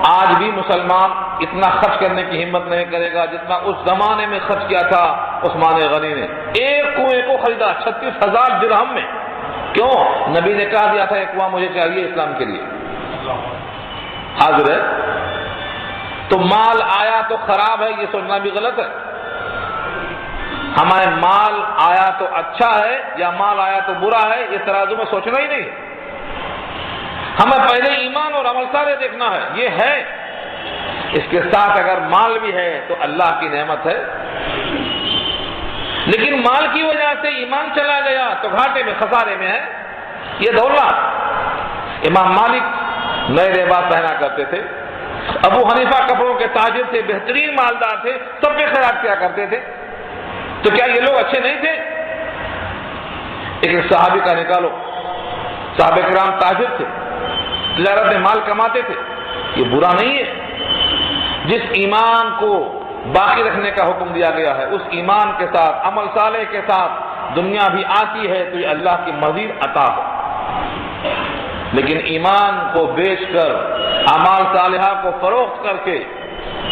آج بھی مسلمان اتنا خرچ کرنے کی ہمت نہیں کرے گا جتنا اس زمانے میں خرچ کیا تھا عثمان غنی نے۔ ایک کنویں کو خریدا 36,000 درہم میں، کیوں؟ نبی نے کہا دیا تھا ایک کنواں مجھے چاہیے اسلام کے لیے، حاضر ہے۔ تو مال آیا تو خراب ہے یہ سوچنا بھی غلط ہے۔ ہمارے مال آیا تو اچھا ہے یا مال آیا تو برا ہے، یہ ترازو میں سوچنا ہی نہیں۔ ہمیں پہلے ایمان اور عمل صالح دیکھنا ہے، یہ ہے، اس کے ساتھ اگر مال بھی ہے تو اللہ کی نعمت ہے، لیکن مال کی وجہ سے ایمان چلا گیا تو گھاٹے میں، خسارے میں ہے، یہ دولت۔ امام مالک نئے لباس پہنا کرتے تھے، ابو حنیفہ کپڑوں کے تاجر تھے، بہترین مالدار تھے، سب پہ خیرات کیا کرتے تھے، تو کیا یہ لوگ اچھے نہیں تھے؟ ایک صحابی کا نکالو، صحابہ کرام تاجر تھے، تجارت میں مال کماتے تھے، یہ برا نہیں ہے۔ جس ایمان کو باقی رکھنے کا حکم دیا گیا ہے اس ایمان کے ساتھ، عمل صالح کے ساتھ دنیا بھی آتی ہے تو یہ اللہ کی مزید عطا ہے، لیکن ایمان کو بیچ کر، اعمال صالحہ کو فروخت کر کے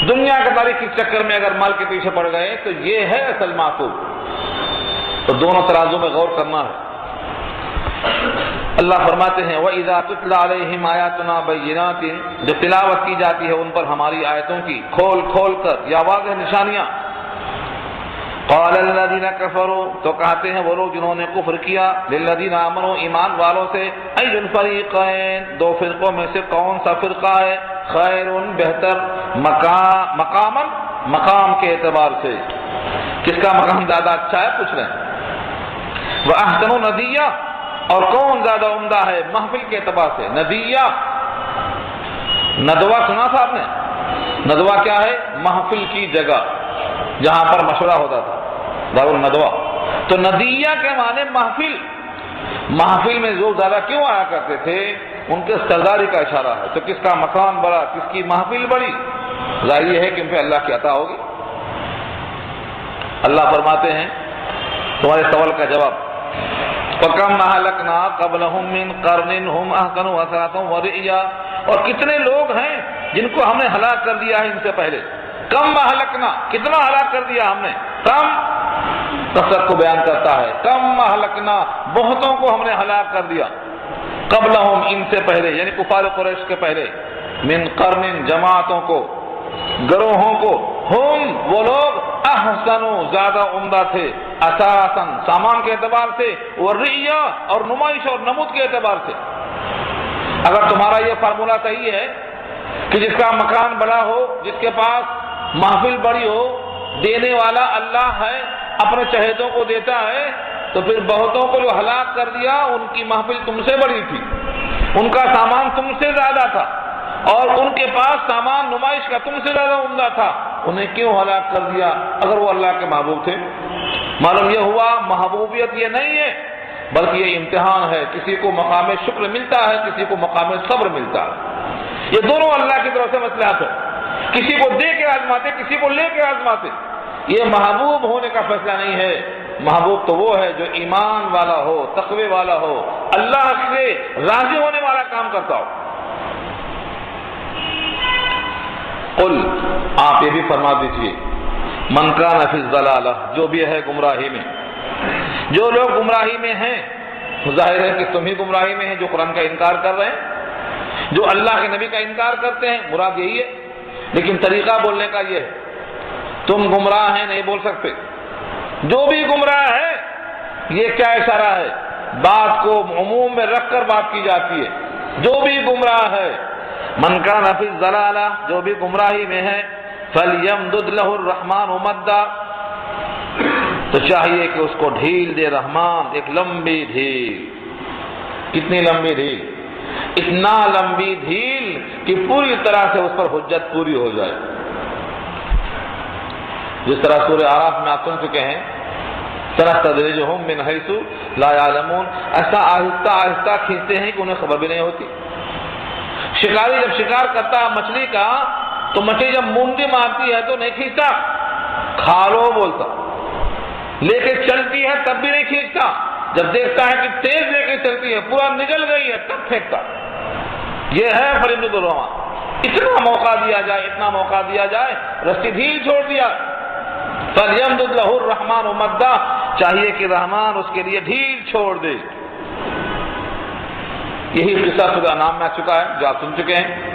دنیا کے تاریخ کے چکر میں اگر مال کے پیچھے پڑ گئے تو یہ ہے اصل معصوم۔ تو دونوں ترازوں میں غور کرنا ہے۔ اللہ فرماتے ہیں وَإِذَا تُتْلَى عَلَيْهِمْ آيَاتُنَا بَيِّنَاتٍ، جب تلاوت کی جاتی ہے ان پر ہماری آیتوں کی کھول کھول کر یا واضح نشانیاں، قَالَ الَّذِينَ كَفَرُوا، تو کہتے ہیں وہ لوگ جنہوں نے کفر کیا، لِلَّذِينَ آمَنُوا، ایمان والوں سے، أَيُّ الْفَرِيقَيْنِ، دو فرقوں میں سے کون سا فرقہ ہے، خیر بہتر، مقاماً، مقام کے اعتبار سے، کس کا مقام زیادہ اچھا ہے پوچھ رہے ہیں، وَأَحْسَنُ نَدِيًّا، اور کون زیادہ عمدہ ہے محفل کے اعتبار سے، ندیہ، ندوہ سنا تھا آپ نے؟ ندوہ کیا ہے؟ محفل کی جگہ جہاں پر مشورہ ہوتا تھا، دار الندوہ۔ تو ندیہ کے معنی محفل، محفل میں لوگ زیادہ کیوں آیا کرتے تھے؟ ان کے سرداری کا اشارہ ہے۔ تو کس کا مکان بڑا، کس کی محفل بڑی، ظاہر یہ ہے کہ ان پہ اللہ کی عطا ہوگی۔ اللہ فرماتے ہیں تمہارے سوال کا جواب، وَكَمْ أَهْلَكْنَا قَبْلَهُمْ مِنْ قَرْنٍ هُمْ أَحْسَنُ أَثَاثًا وَرِئْيًا، اور کتنے لوگ ہیں جن کو ہم نے ہلاک کر دیا ہے ان سے پہلے۔ کم اہلکنا، کتنا ہلاک کر دیا ہم نے، کم کثرت کو بیان کرتا ہے، کم اہلکنا، بہتوں کو ہم نے ہلاک کر دیا، قبلہم، ان سے پہلے، یعنی کفار قریش کے پہلے، من قرن، جماعتوں کو، گروہوں کو، ہم، وہ لوگ، احسن، زیادہ عمدہ تھے، اساساً، سامان کے اعتبار سے، ورئیہ، اور نمائش اور نمود کے اعتبار سے۔ اگر تمہارا یہ فارمولہ صحیح ہے کہ جس کا مکان بڑا ہو، جس کے پاس محفل بڑی ہو، دینے والا اللہ ہے، اپنے چہیتوں کو دیتا ہے، تو پھر بہتوں کو جو ہلاک کر دیا ان کی محفل تم سے بڑی تھی، ان کا سامان تم سے زیادہ تھا، اور ان کے پاس سامان نمائش کا تم سے زیادہ عمدہ تھا، انہیں کیوں ہلاک کر دیا اگر وہ اللہ کے محبوب تھے؟ معلوم یہ ہوا محبوبیت یہ نہیں ہے بلکہ یہ امتحان ہے، کسی کو مقام شکر ملتا ہے، کسی کو مقام صبر ملتا ہے۔ یہ دونوں اللہ کی طرف سے مصلحت ہے، کسی کو دے کے آزماتے، کسی کو لے کے آزماتے۔ یہ محبوب ہونے کا فیصلہ نہیں ہے، محبوب تو وہ ہے جو ایمان والا ہو، تقوی والا ہو، اللہ سے راضی ہونے والا کام کرتا ہو۔ قل، آپ یہ بھی فرما دیجئے، من کان فی الضلالہ، جو بھی ہے گمراہی میں، جو لوگ گمراہی میں ہیں، ظاہر ہے کہ تم ہی گمراہی میں ہیں جو قرآن کا انکار کر رہے ہیں، جو اللہ کے نبی کا انکار کرتے ہیں، مراد یہی ہے، لیکن طریقہ بولنے کا یہ ہے، تم گمراہ ہیں نہیں بول سکتے۔ جو بھی گمراہ ہے، یہ کیا اشارہ ہے؟ بات کو عموم میں رکھ کر بات کی جاتی ہے، جو بھی گمراہ ہے، من کان فی الضلالہ، جو بھی گمراہی میں ہے، فلیمدد لہ الرحمن مدا، تو چاہیے کہ اس کو ڈھیل دے رحمان، ایک لمبی ڈھیل۔ کتنی لمبی ڈھیل؟ اتنا لمبی ڈھیل کہ پوری طرح سے اس پر حجت پوری ہو جائے۔ جس طرح سورہ اعراف میں آپ سن چکے ہیں، سنستدرجہم من حیث لا یعلمون، ایسا آہستہ آہستہ کھینچتے ہیں کہ انہیں خبر بھی نہیں ہوتی۔ شکاری جب شکار کرتا ہے مچھلی کا، تو مچھلی جب مونڈی مارتی ہے تو نہیں کھینچتا، کھا لو بولتا، لے کے چلتی ہے تب بھی نہیں کھینچتا، جب دیکھتا ہے کہ تیز لے کے چلتی ہے، پورا نگل گئی ہے، تب پھینکتا۔ یہ ہے فلیمدد الرحمن، اتنا موقع دیا جائے، اتنا موقع دیا جائے، رسی ڈھیل چھوڑ دیا۔ فلیمدد لہ الرحمن مدا، چاہیے کہ رحمان اس کے لیے ڈھیل چھوڑ دے۔ یہی قصہ سورہ انعام میں آ چکا ہے جو آپ سن چکے ہیں۔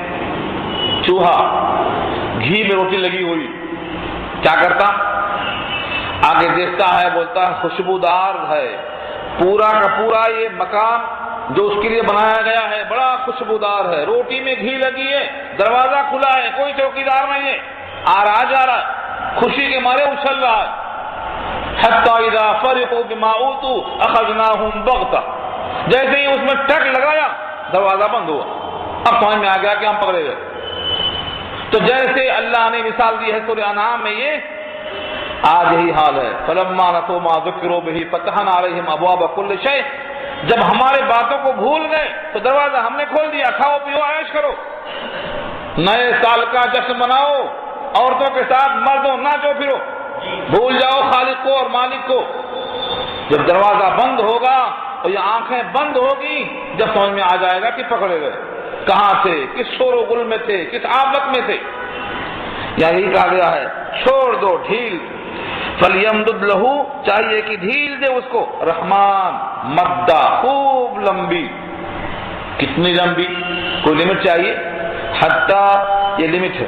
چوہا گھی میں روٹی لگی ہوئی کیا کرتا؟ آگے دیکھتا ہے، بولتا ہے خوشبودار ہے، پورا کا پورا یہ مکان جو اس کے لیے بنایا گیا ہے بڑا خوشبودار ہے، روٹی میں گھی لگی ہے، دروازہ کھلا ہے، کوئی چوکیدار نہیں ہے، آ رہا جا رہا ہے، خوشی کے مارے اچھل رہا ہے۔ حتی اذا فرحوا بما اوتوا اخذناهم بغتہ، جیسے ہی اس میں ٹک لگایا دروازہ بند ہوا، اب سمجھ میں آ گیا کہ ہم پکڑے گئے۔ تو جیسے اللہ نے مثال دی ہے سورہ انعام میں، یہ آج یہی حال ہے۔ فلما نسوا ما ذکروا به فتحنا علیہم ابواب کل شیء، جب ہمارے باتوں کو بھول گئے تو دروازہ ہم نے کھول دیا، کھاؤ پیو عیش کرو، نئے سال کا جشن مناؤ، عورتوں کے ساتھ مردوں ناچو پھرو، بھول جاؤ خالق کو اور مالک کو۔ جب دروازہ بند ہوگا اور یہ آنکھیں بند ہوگی، جب سمجھ میں آ جائے گا کہ پکڑے گئے، کہاں تھے، کس شور و غل میں تھے، کس آفت میں تھے۔ یہی کہا گیا ہے چھوڑ دو ڈھیل، فلیمدد لہو، چاہیے کہ ڈھیل دے اس کو، رحمان مدہ، خوب لمبی۔ کتنی لمبی؟ کوئی لمٹ چاہیے؟ حتیٰ یہ لمٹ ہے۔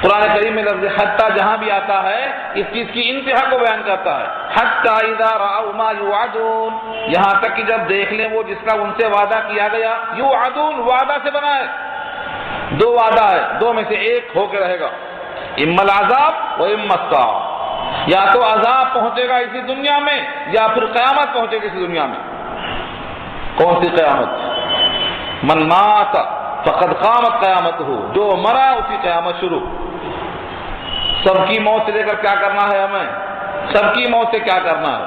قرآن کریم میں لفظ حتیٰ جہاں بھی آتا ہے اس چیز کی انتہا کو بیان کرتا ہے۔ حتیٰ اذا رأوا ما یوعدون، یہاں تک کہ جب دیکھ لیں وہ جس کا ان سے وعدہ کیا گیا۔ یوعدون وعدہ سے بنا ہے، دو وعدہ ہے، دو میں سے ایک ہو کے رہے گا، اما العذاب و اما الساعہ، یا تو عذاب پہنچے گا اسی دنیا میں یا پھر قیامت پہنچے گی اسی دنیا میں۔ کون سی قیامت؟ من مات فقد قامت قیامت ہو، جو مرا اسی قیامت شروع۔ سب کی موت سے لے کر کیا کرنا ہے ہمیں؟ سب کی موت سے کیا کرنا ہے؟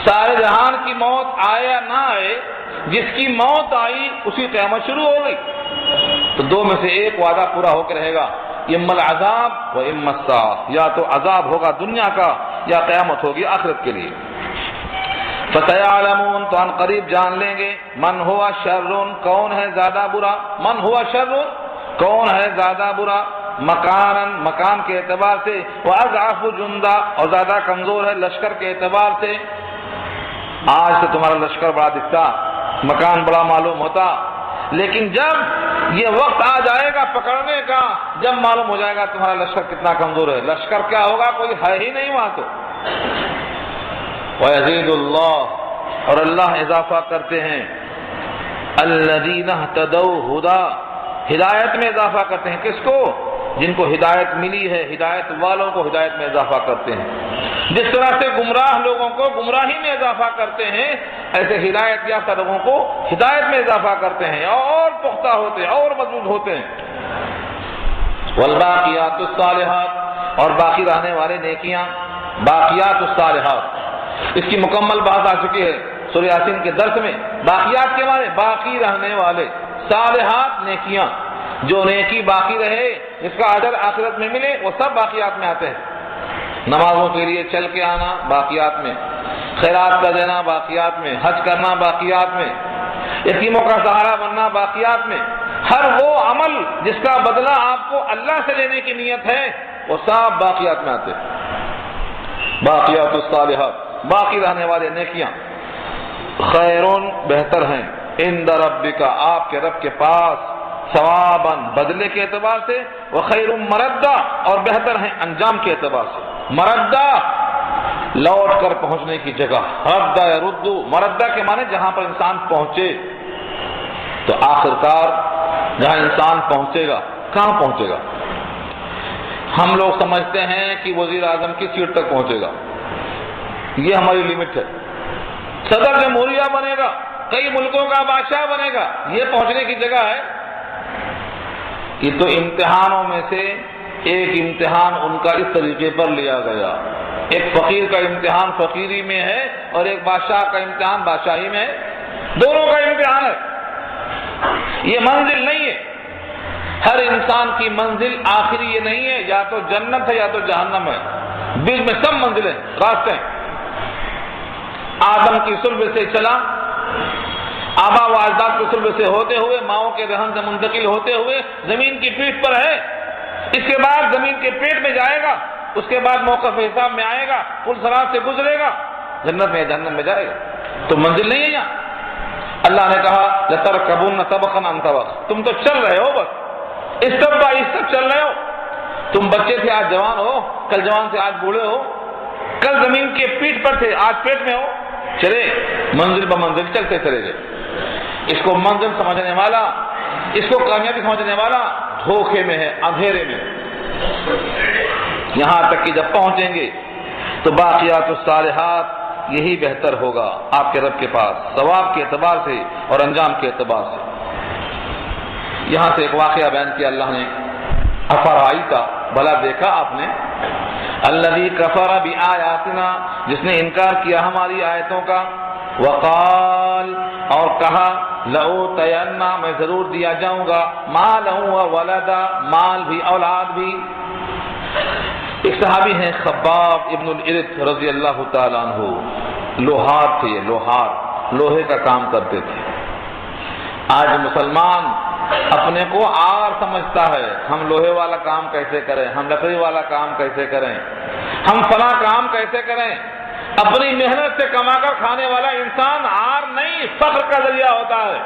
سارے جہان کی موت آئے یا نہ آئے، جس کی موت آئی اسی قیامت شروع ہو گئی۔ تو دو میں سے ایک وعدہ پورا ہو کے رہے گا، اما العذاب و اما الساعہ، یا تو عذاب ہوگا دنیا کا یا قیامت ہوگی آخرت کے لیے۔ فَسَيَعْلَمُونَ، تو ان قریب جان لیں گے، من ہوا شر، کون ہے زیادہ برا، من ہوا شر، کون ہے زیادہ برا، مکانن، مکان کے اعتبار سے، وَأَضْعَفُ جُنْدًا، اور زیادہ کمزور ہے لشکر کے اعتبار سے۔ آج تو تمہارا لشکر بڑا دکھتا، مکان بڑا معلوم ہوتا، لیکن جب یہ وقت آ جائے گا پکڑنے کا، جب معلوم ہو جائے گا تمہارا لشکر کتنا کمزور ہے، لشکر کیا ہوگا، کوئی ہے ہی نہیں وہاں تو۔ وَيَزِيدُ اللَّهُ، اور اللہ اضافہ کرتے ہیں، الَّذِينَ اهْتَدَوْا هُدًى، ہدایت میں اضافہ کرتے ہیں، کس کو؟ جن کو ہدایت ملی ہے، ہدایت والوں کو ہدایت میں اضافہ کرتے ہیں۔ جس طرح سے گمراہ لوگوں کو گمراہی میں اضافہ کرتے ہیں، ایسے ہدایت یافتہ لوگوں کو ہدایت میں اضافہ کرتے ہیں، اور پختہ ہوتے ہیں اور مضبوط ہوتے ہیں۔ والباقیات الصالحات، اور باقی رہنے والے نیکیاں، باقیات الصالحات، اس کی مکمل بات آ چکی ہے سورہ یاسین کے درس میں۔ باقیات کے معنی باقی رہنے والے، صالحات نیکیاں، جو نیکی باقی رہے، جس کا اجر آخرت میں ملے، وہ سب باقیات میں آتے ہیں۔ نمازوں کے لیے چل کے آنا باقیات میں، خیرات کا دینا باقیات میں، حج کرنا باقیات میں، یتیموں کا سہارا بننا باقیات میں۔ ہر وہ عمل جس کا بدلہ آپ کو اللہ سے لینے کی نیت ہے، وہ سب باقیات میں آتے ہیں۔ باقیات الصالحات، باقی رہنے والے نیکیاں، خیرون بہتر ہیں، عند ربک آپ کے رب کے پاس، ثواباً بدلے کے اعتبار سے، وخیر مردہ اور بہتر ہیں انجام کے اعتبار سے۔ مردہ لوٹ کر پہنچنے کی جگہ، ردہ یا ردو، مردہ کے معنی جہاں پر انسان پہنچے۔ تو آخرکار جہاں انسان پہنچے گا، کہاں پہنچے گا؟ ہم لوگ سمجھتے ہیں کہ وزیر اعظم کی سیٹ تک پہنچے گا، یہ ہماری لمٹ ہے۔ صدر جمہوریہ بنے گا، کئی ملکوں کا بادشاہ بنے گا، یہ پہنچنے کی جگہ ہے۔ یہ تو امتحانوں میں سے ایک امتحان ان کا اس طریقے پر لیا گیا۔ ایک فقیر کا امتحان فقیری میں ہے اور ایک بادشاہ کا امتحان بادشاہی میں ہے، دونوں کا امتحان ہے۔ یہ منزل نہیں ہے، ہر انسان کی منزل آخری یہ نہیں ہے، یا تو جنت ہے یا تو جہنم ہے، بیچ میں سب منزلیں راستے ہیں۔ آدم کی صلب سے چلا، آبا و اجداد کی صلب سے ہوتے ہوئے، ماؤں کے رحم سے منتقل ہوتے ہوئے زمین کی پیٹھ پر ہے، اس کے بعد زمین کے پیٹ میں جائے گا، اس کے بعد موقف حساب میں آئے گا، پل صراط سے گزرے گا، جنت میں جہنم میں جائے گا۔ تو منزل نہیں ہے یہاں۔ اللہ نے کہا لَتَرْكَبُنَّ طَبَقًا عَنْ طَبَقٍ، تم تو چل رہے ہو، بس اسٹیپ بائی اسٹیپ چل رہے ہو۔ تم بچے تھے آج جوان ہو، کل جوان سے آج بوڑھے ہو، کل زمین کے پیٹھ پر تھے آج پیٹ میں ہو، چلے منزل بمنزل چلتے چلے گئے۔ اس کو منزل سمجھنے والا، اس کو کامیابی سمجھنے والا دھوکے میں ہے، اندھیرے میں۔ یہاں تک کہ جب پہنچیں گے تو باقیات الصالحات یہی بہتر ہوگا آپ کے رب کے پاس، ثواب کے اعتبار سے اور انجام کے اعتبار سے۔ یہاں سے ایک واقعہ بیان کیا اللہ نے، افرائیت، بھلا دیکھا آپ نے، الذی کفر بآیاتنا، جس نے انکار کیا ہماری آیتوں کا، وقال، اور کہا، لأوتین، میں ضرور دیا جاؤں گا، مالہ وولدا، مال بھی اولاد بھی۔ ایک صحابی ہیں خباب ابن الارت رضی اللہ تعالیٰ عنہ، لوہار تھے، یہ لوہار، لوہے کا کام کرتے تھے۔ آج مسلمان اپنے کو آر سمجھتا ہے، ہم لوہے والا کام کیسے کریں، ہم لکڑی والا کام کیسے کریں، ہم فلاں کام کیسے کریں۔ اپنی محنت سے کما کر کھانے والا انسان آر نہیں، فخر کا ذریعہ ہوتا ہے۔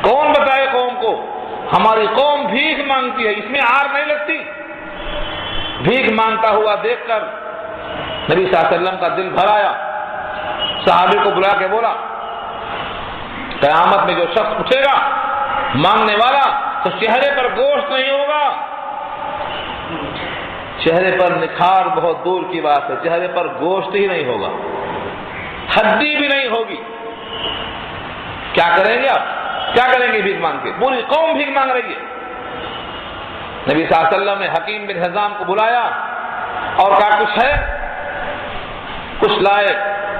کون بتائے قوم کو؟ ہماری قوم بھیک مانگتی ہے، اس میں آر نہیں لگتی۔ بھیک مانگتا ہوا دیکھ کر نبی صلی اللہ علیہ وسلم کا دل بھر آیا، صحابی کو بلا کے بولا، قیامت میں جو شخص اٹھے گا مانگنے والا، تو چہرے پر گوشت نہیں ہوگا، چہرے پر نکھار بہت دور کی بات ہے، چہرے پر گوشت ہی نہیں ہوگا، ہڈی بھی نہیں ہوگی۔ کیا کریں گے آپ؟ کیا کریں گے بھیک مانگ کے؟ پوری قوم بھیک مانگ رہی ہے۔ نبی صلی اللہ علیہ وسلم نے حکیم بن حزام کو بلایا اور کہا کچھ ہے؟ کچھ لائے،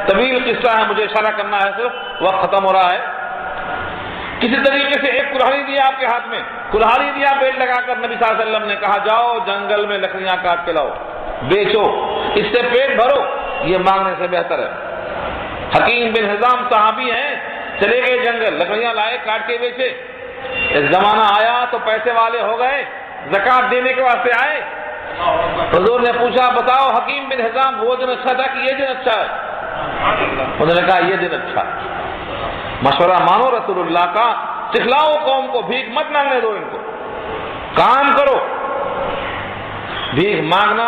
طویل قصہ ہے، مجھے اشارہ کرنا ہے، صرف وقت ختم ہو رہا ہے۔ کسی طریقے سے ایک کلہاڑی دیا آپ کے ہاتھ میں، کلہاڑی دیا بیل لگا کر، نبی صلی اللہ علیہ وسلم نے کہا جاؤ جنگل میں لکڑیاں کاٹ کے لاؤ، بیچو، اس سے پیٹ بھرو، یہ مانگنے سے بہتر ہے۔ حکیم بن حزام صحابی ہیں، چلے گئے جنگل، لکڑیاں لائے، کاٹ کے بیچے۔ ایک زمانہ آیا تو پیسے والے ہو گئے، زکات دینے کے واسطے آئے۔ حضور نے پوچھا بتاؤ حکیم بن حزام، وہ دن اچھا تھا کہ یہ دن اچھا ہے؟ انہوں نے کہا یہ دن اچھا ہے۔ مشورہ مانو رسول اللہ کا، سکھلاؤ قوم کو، بھیک مت مانگنے دو ان کو، کام کرو۔ بھیک مانگنا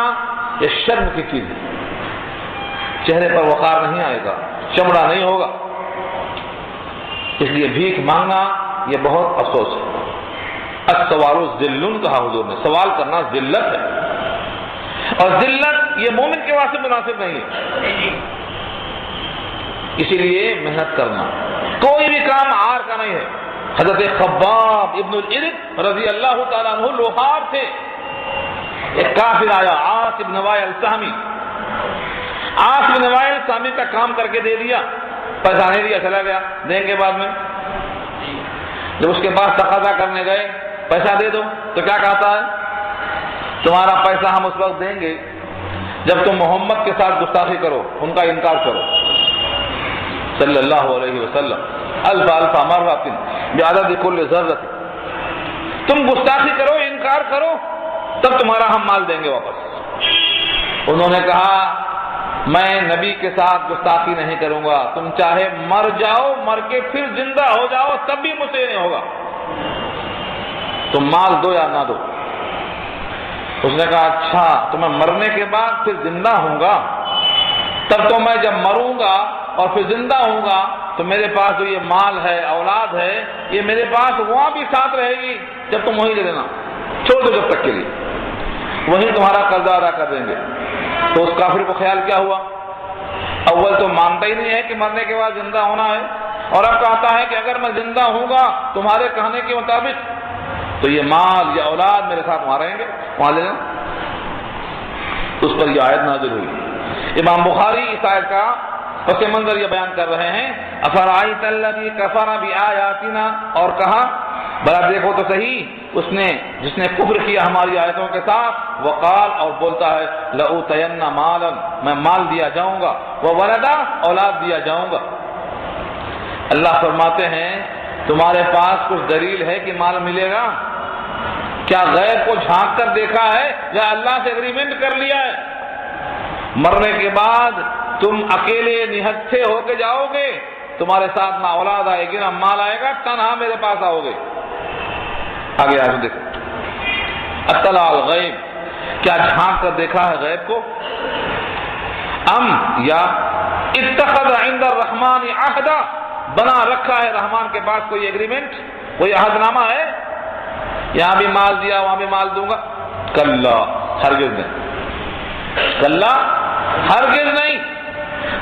یہ شرم کی چیز ہے، چہرے پر وقار نہیں آئے گا، چمڑا نہیں ہوگا، اس لیے بھیک مانگنا یہ بہت افسوس ہے۔ السوال ذل کہا حضور نے، سوال کرنا ذلت ہے، اور ذلت یہ مومن کے واسطے مناسب نہیں ہے۔ اسی لیے محنت کرنا، کوئی بھی کام آر کا نہیں ہے۔ حضرت خباب ابن الارت رضی اللہ تعالیٰ عنہ لوہار تھے، ایک کافر آیا، عاص بن وائل سہمی، عاص بن وائل سہمی کا کام کر کے دے دیا، پیسہ نہیں دیا، چلا گیا، دیں گے بعد میں۔ جب اس کے پاس تقاضا کرنے گئے پیسہ دے دو، تو کیا کہتا ہے؟ تمہارا پیسہ ہم اس وقت دیں گے جب تم محمد کے ساتھ گستاخی کرو، ان کا انکار کرو صلی اللہ علیہ وسلم، الف الف مرۃ بعدد کل ذرۃ، تم گستاخی کرو، انکار کرو، تب تمہارا ہم مال دیں گے واپس۔ انہوں نے کہا میں نبی کے ساتھ گستاخی نہیں کروں گا، تم چاہے مر جاؤ، مر کے پھر زندہ ہو جاؤ، تب بھی مجھ سے نہیں ہوگا، تم مال دو یا نہ دو۔ اس نے کہا اچھا تو میں مرنے کے بعد پھر زندہ ہوں گا، تب تو میں جب مروں گا اور پھر زندہ ہوں گا تو میرے پاس جو یہ مال ہے، اولاد ہے، یہ میرے پاس وہاں بھی ساتھ رہے گی، جب تم وہیں دے دینا، چھوڑ دو جب تک کے لیے، وہیں تمہارا قرضہ ادا کر دیں گے۔ تو اس کافر کو خیال کیا ہوا؟ اول تو مانتا ہی نہیں ہے کہ مرنے کے بعد زندہ ہونا ہے، اور اب کہتا ہے کہ اگر میں زندہ ہوں گا تمہارے کہنے کے مطابق تو یہ مال یا اولاد میرے ساتھ وہاں رہیں گے، وہاں لے جاؤ۔ اس پر یہ آیت نازل ہوئی۔ امام بخاری اس آیت کا پس منظر یہ بیان کر رہے ہیں، افرأیت الذی کفر بآیاتنا، اور کہا بھلا دیکھو تو صحیح جس نے کفر کیا ہماری آیتوں کے ساتھ، وقال، اور بولتا ہے لأوتین مالا، میں مال دیا جاؤں گا، وولدا، اولاد دیا جاؤں گا۔ اللہ فرماتے ہیں تمہارے پاس کچھ دلیل ہے کہ مال ملے گا؟ کیا غیب کو جھانک کر دیکھا ہے یا اللہ سے ایگریمنٹ کر لیا ہے؟ مرنے کے بعد تم اکیلے نہتھے ہو کے جاؤ گے، تمہارے ساتھ نہ اولاد آئے گی نہ مال آئے گا، تنہا میرے پاس آؤ گے۔ آگے آگے دیکھو، اطلع الغیب، کیا جھانک کر دیکھا ہے غیب کو؟ ام، یا اتخذ عند الرحمن عہدا، بنا رکھا ہے رحمان کے پاس کوئی ایگریمنٹ، کوئی عہد نامہ ہے، یہاں بھی مال دیا وہاں بھی مال دوں گا؟ کلا، ہرگز نہیں، کلا ہرگز نہیں،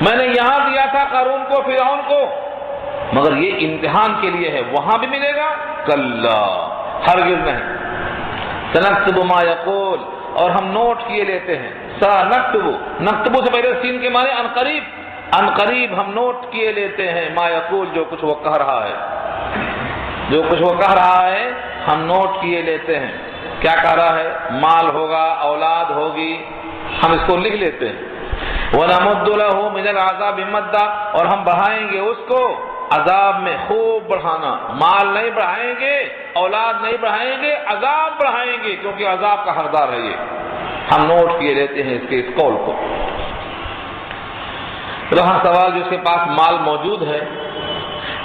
میں نے یہاں دیا تھا قارون کو، فرعون کو، مگر یہ امتحان کے لیے ہے، وہاں بھی ملے گا؟ کلا، ہرگز نہیں۔ سنکتب ما یقول، اور ہم نوٹ کیے لیتے ہیں، سنکتب، نکتب سے پہلے سین کے معنی عنقریب، عنقریب ہم نوٹ کیے لیتے ہیں، ما یقول، جو کچھ وہ کہہ رہا ہے، جو کچھ وہ کہہ رہا ہے ہم نوٹ کیے لیتے ہیں۔ کیا کہہ رہا ہے؟ مال ہوگا، اولاد ہوگی، ہم اس کو لکھ لیتے ہیں۔ وَنَمُدُّ لَهُ مِنَ الْعَذَابِ مَدًّا، اور ہم بڑھائیں گے اس کو عذاب میں خوب بڑھانا، مال نہیں بڑھائیں گے، اولاد نہیں بڑھائیں گے، عذاب بڑھائیں گے، کیونکہ عذاب کا حقدار ہے یہ، ہم نوٹ کیے لیتے ہیں اس کے اس قول کو۔ رہا سوال جو اس کے پاس مال موجود ہے،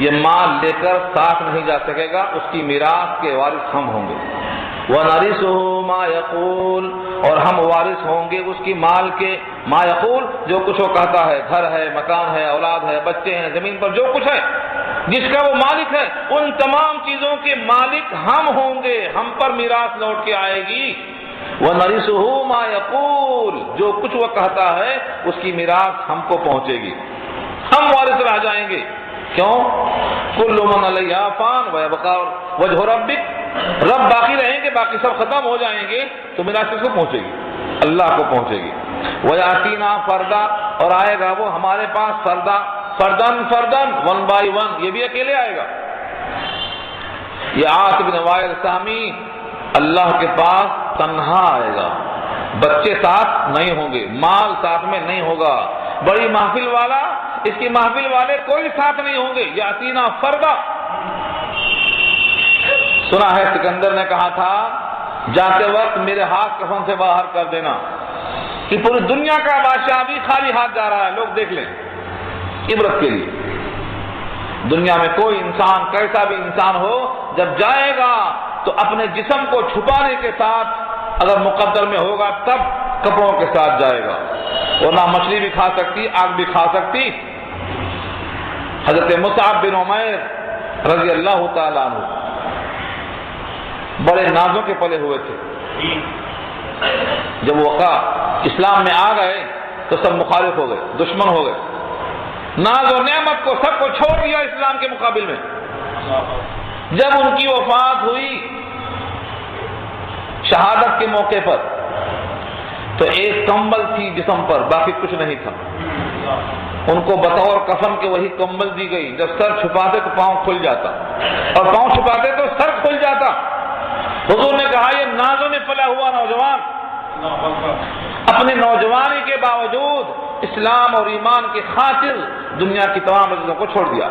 یہ مال لے کر ساتھ نہیں جا سکے گا، اس کی میراث کے وارث ہم ہوں گے۔ وَنَرِثُهُ مَا يَقُولُ، اور ہم وارث ہوں گے اس کی مال کے، ما یقول، جو کچھ وہ کہتا ہے، گھر ہے، مکان ہے، اولاد ہے، بچے ہیں، زمین پر جو کچھ ہے، جس کا وہ مالک ہے، ان تمام چیزوں کے مالک ہم ہوں گے، ہم پر میراث لوٹ کے آئے گی۔ وَنَرِثُهُ مَا يَقُولُ، جو کچھ وہ کہتا ہے اس کی میراث ہم کو پہنچے گی، ہم وارث رہ جائیں گے۔ کیوں؟ کل من علیہا فان ویبقی وجہ ربک، رب باقی رہیں گے، باقی سب ختم ہو جائیں گے، تو میراث کس کو پہنچے گی؟ اللہ کو پہنچے گی۔ ویاتینا فردا، اور آئے گا وہ ہمارے پاس فردا، فردن فردن، ون بائی ون، یہ بھی اکیلے آئے گا۔ یہ عاص بن وائل سہمی اللہ کے پاس تنہا آئے گا، بچے ساتھ نہیں ہوں گے، مال ساتھ میں نہیں ہوگا، بڑی محفل والا، اس کی محفل والے کوئی ساتھ نہیں ہوں گے۔ یاتینا فردا، سنا ہے سکندر نے کہا تھا جاتے وقت میرے ہاتھ کفن سے باہر کر دینا، کہ پوری دنیا کا بادشاہ بھی خالی ہاتھ جا رہا ہے، لوگ دیکھ لیں، عبرت کے لیے۔ دنیا میں کوئی انسان، کیسا بھی انسان ہو، جب جائے گا تو اپنے جسم کو چھپانے کے ساتھ، اگر مقدر میں ہوگا تب کپڑوں کے ساتھ جائے گا، ورنہ مچھلی بھی کھا سکتی، آگ بھی کھا سکتی۔ حضرت مصعب بن عمیر رضی اللہ تعالیٰ عنہ بڑے نازوں کے پلے ہوئے تھے، جب وقع اسلام میں آ گئے تو سب مخالف ہو گئے، دشمن ہو گئے، ناز و نعمت کو سب کو چھوڑ دیا اسلام کے مقابل میں۔ جب ان کی وفات ہوئی شہادت کے موقع پر، تو ایک کمبل تھی جسم پر، باقی کچھ نہیں تھا، ان کو بطور کفن کے وہی کمبل دی گئی۔ جب سر چھپاتے تو پاؤں کھل جاتا، اور پاؤں چھپاتے تو سر کھل جاتا۔ حضور نے کہا یہ نازوں میں پلا ہوا نوجوان اپنے نوجوانی کے باوجود اسلام اور ایمان کی خاطر دنیا کی تمام لذتوں کو چھوڑ دیا۔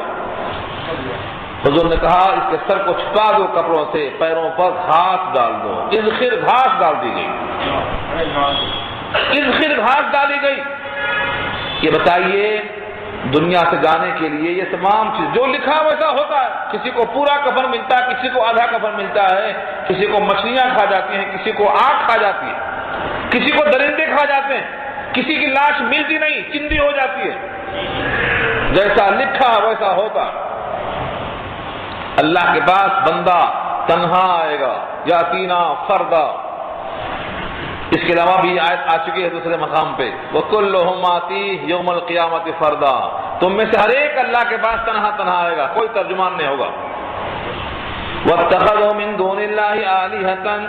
حضور نے کہا اس کے سر کو چھپا دو کپڑوں سے، پیروں پر گھاس ڈال دو۔ اذخر گھاس ڈال دی گئی، اذخر گھاس ڈالی گئی۔ یہ بتائیے دنیا سے جانے کے لیے یہ تمام چیز جو لکھا ویسا ہوتا ہے، کسی کو پورا کفن ملتا ہے، کسی کو آدھا کفن ملتا ہے، کسی کو مچھلیاں کھا جاتی ہیں، کسی کو آگ کھا جاتی ہے، کسی کو درندے کھا جاتے ہیں، کسی کی لاش ملتی نہیں، چندی ہو جاتی ہے۔ جیسا لکھا ویسا ہوتا۔ اللہ کے پاس بندہ تنہا آئے گا، یاتینا فردا۔ اس کے علاوہ بھی آیت آ چکی ہے دوسرے مقام پہ، وَكُلُّهُمْ آتِيهِ يَوْمَ الْقِيَامَةِ فَرْدًا۔ تم میں سے ہر ایک اللہ کے پاس تنہا تنہا آئے گا، کوئی ترجمان نہیں ہوگا۔ وَاتَّخَذُوا مِن دُونِ اللَّهِ آلِهَةً،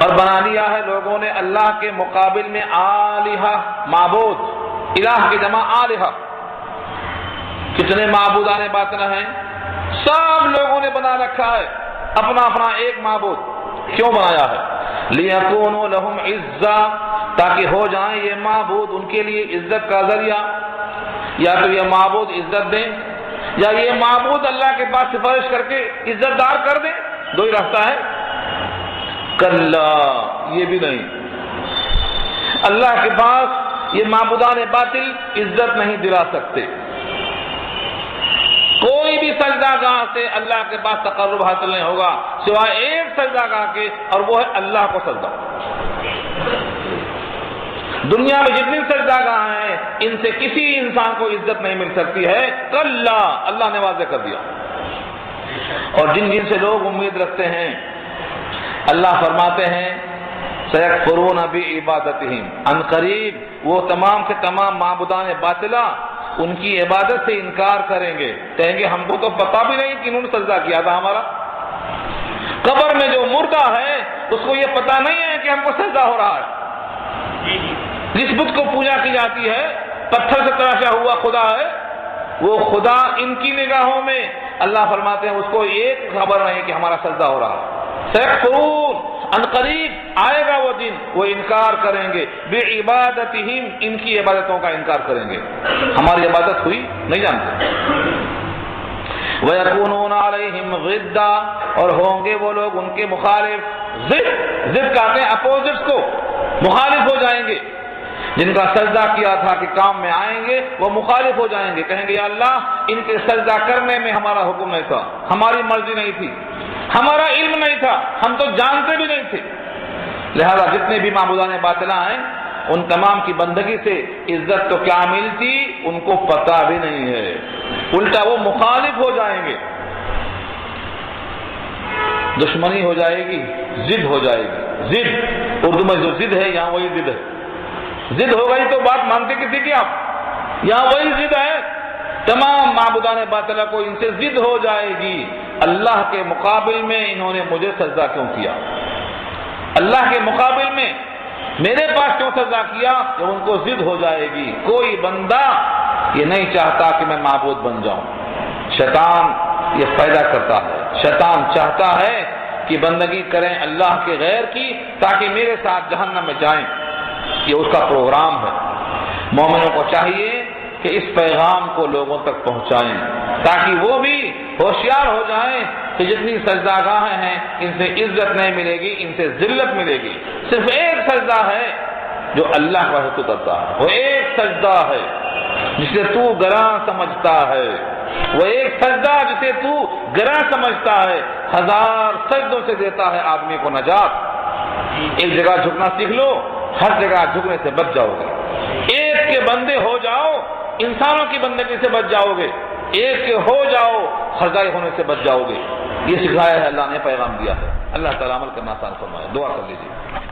اور بنا لیا ہے لوگوں نے اللہ کے مقابل میں آلہہ، معبود، الہ کی جمع آلہہ۔ کتنے معبودان باطنہ ہیں؟ سب لوگوں نے بنا رکھا ہے اپنا اپنا ایک معبود۔ کیوں بنایا ہے؟ لِيَكُونُوا لَهُمْ عِزًّا، تاکہ ہو جائیں یہ معبود ان کے لیے عزت کا ذریعہ۔ یا تو یہ معبود عزت دیں، یا یہ معبود اللہ کے پاس سفارش کر کے عزت دار کر دیں، دو ہی راستہ ہے۔ کلا، یہ بھی نہیں، اللہ کے پاس یہ معبودان باطل عزت نہیں دلا سکتے۔ کوئی بھی سجدہ گاہ سے اللہ کے پاس تقرب حاصل نہیں ہوگا سوائے ایک سجدہ گاہ کے، اور وہ ہے اللہ کو سجدہ۔ دنیا میں جتنی سجدہ گاہ ہیں ان سے کسی انسان کو عزت نہیں مل سکتی ہے۔ کلا، اللہ نے واضح کر دیا۔ اور جن جن سے لوگ امید رکھتے ہیں، اللہ فرماتے ہیں سَيَكْفُرُونَ بِعِبَادَتِهِمْ، ان قریب وہ تمام کے تمام معبودان باطلہ ان کی عبادت سے انکار کریں گے، کہیں گے ہم کو تو پتہ بھی نہیں کہ انہوں نے سجدہ کیا تھا ہمارا۔ قبر میں جو مردہ ہے اس کو یہ پتہ نہیں ہے کہ ہم کو سجدہ ہو رہا ہے۔ جس بت کو پوجا کی جاتی ہے، پتھر سے تراشا ہوا خدا ہے، وہ خدا ان کی نگاہوں میں اللہ فرماتے ہیں اس کو ایک خبر نہیں کہ ہمارا سجدہ ہو رہا ہے۔ سَيَكْفُرُونَ، ان قریب آئے گا وہ دن وہ انکار کریں گے، بِعِبَادَتِهِمْ، ان کی عبادتوں کا انکار کریں گے، ہماری عبادت ہوئی نہیں جانتے۔ وَيَكُونُونَ عَلَيْهِمْ ضِدًّا، اور ہوں گے وہ لوگ ان کے مخالف۔ ضد کہتے ہیں اپوزٹس کو، مخالف ہو جائیں گے۔ جن کا سجدہ کیا تھا کہ کام میں آئیں گے وہ مخالف ہو جائیں گے، کہیں گے یا اللہ ان کے سجدہ کرنے میں ہمارا حکم نہیں تھا، ہماری مرضی نہیں تھی، ہمارا علم نہیں تھا، ہم تو جانتے بھی نہیں تھے۔ لہذا جتنے بھی معبودان باطلہ ہیں ان تمام کی بندگی سے عزت تو کیا ملتی ان کو پتہ بھی نہیں ہے، الٹا وہ مخالف ہو جائیں گے، دشمنی ہو جائے گی، ضد ہو جائے گی۔ ضد اردو میں جو ضد ہے یہاں وہی ضد ہے۔ ضد ہو گئی تو بات مانتے کسی کی آپ؟ یہاں وہی ضد ہے۔ تمام معبودان باطلہ کو ان سے ضد ہو جائے گی، اللہ کے مقابل میں انہوں نے مجھے سجدہ کیوں کیا، اللہ کے مقابل میں میرے پاس کیوں سجدہ کیا، کہ ان کو ضد ہو جائے گی۔ کوئی بندہ یہ نہیں چاہتا کہ میں معبود بن جاؤں، شیطان یہ پیدا کرتا ہے، شیطان چاہتا ہے کہ بندگی کریں اللہ کے غیر کی تاکہ میرے ساتھ جہنم میں جائیں، یہ اس کا پروگرام ہے۔ مومنوں کو چاہیے کہ اس پیغام کو لوگوں تک پہنچائیں تاکہ وہ بھی ہوشیار ہو جائیں کہ جتنی سجدہ گاہیں ہیں ان سے عزت نہیں ملے گی، ان سے ذلت ملے گی۔ صرف ایک سجدہ ہے جو اللہ کا حکم کرتا ہے، وہ ایک سجدہ ہے جسے تو گراں سمجھتا ہے، وہ ایک سجدہ جسے تو گراں سمجھتا ہے 1000 سجدوں سے دیتا ہے آدمی کو نجات۔ ایک جگہ جھکنا سیکھ لو، ہر جگہ جھکنے سے بچ جاؤ گے۔ ایک کے بندے ہو جاؤ، انسانوں کی بندگی سے بچ جاؤ گے، ایک کے ہو جاؤ، خزائی ہونے سے بچ جاؤ گے۔ یہ سکھایا ہے اللہ نے، پیغام دیا ہے۔ اللہ تعالیٰ عمل کرنا آسان فرمائے۔ دعا کر لیجیے۔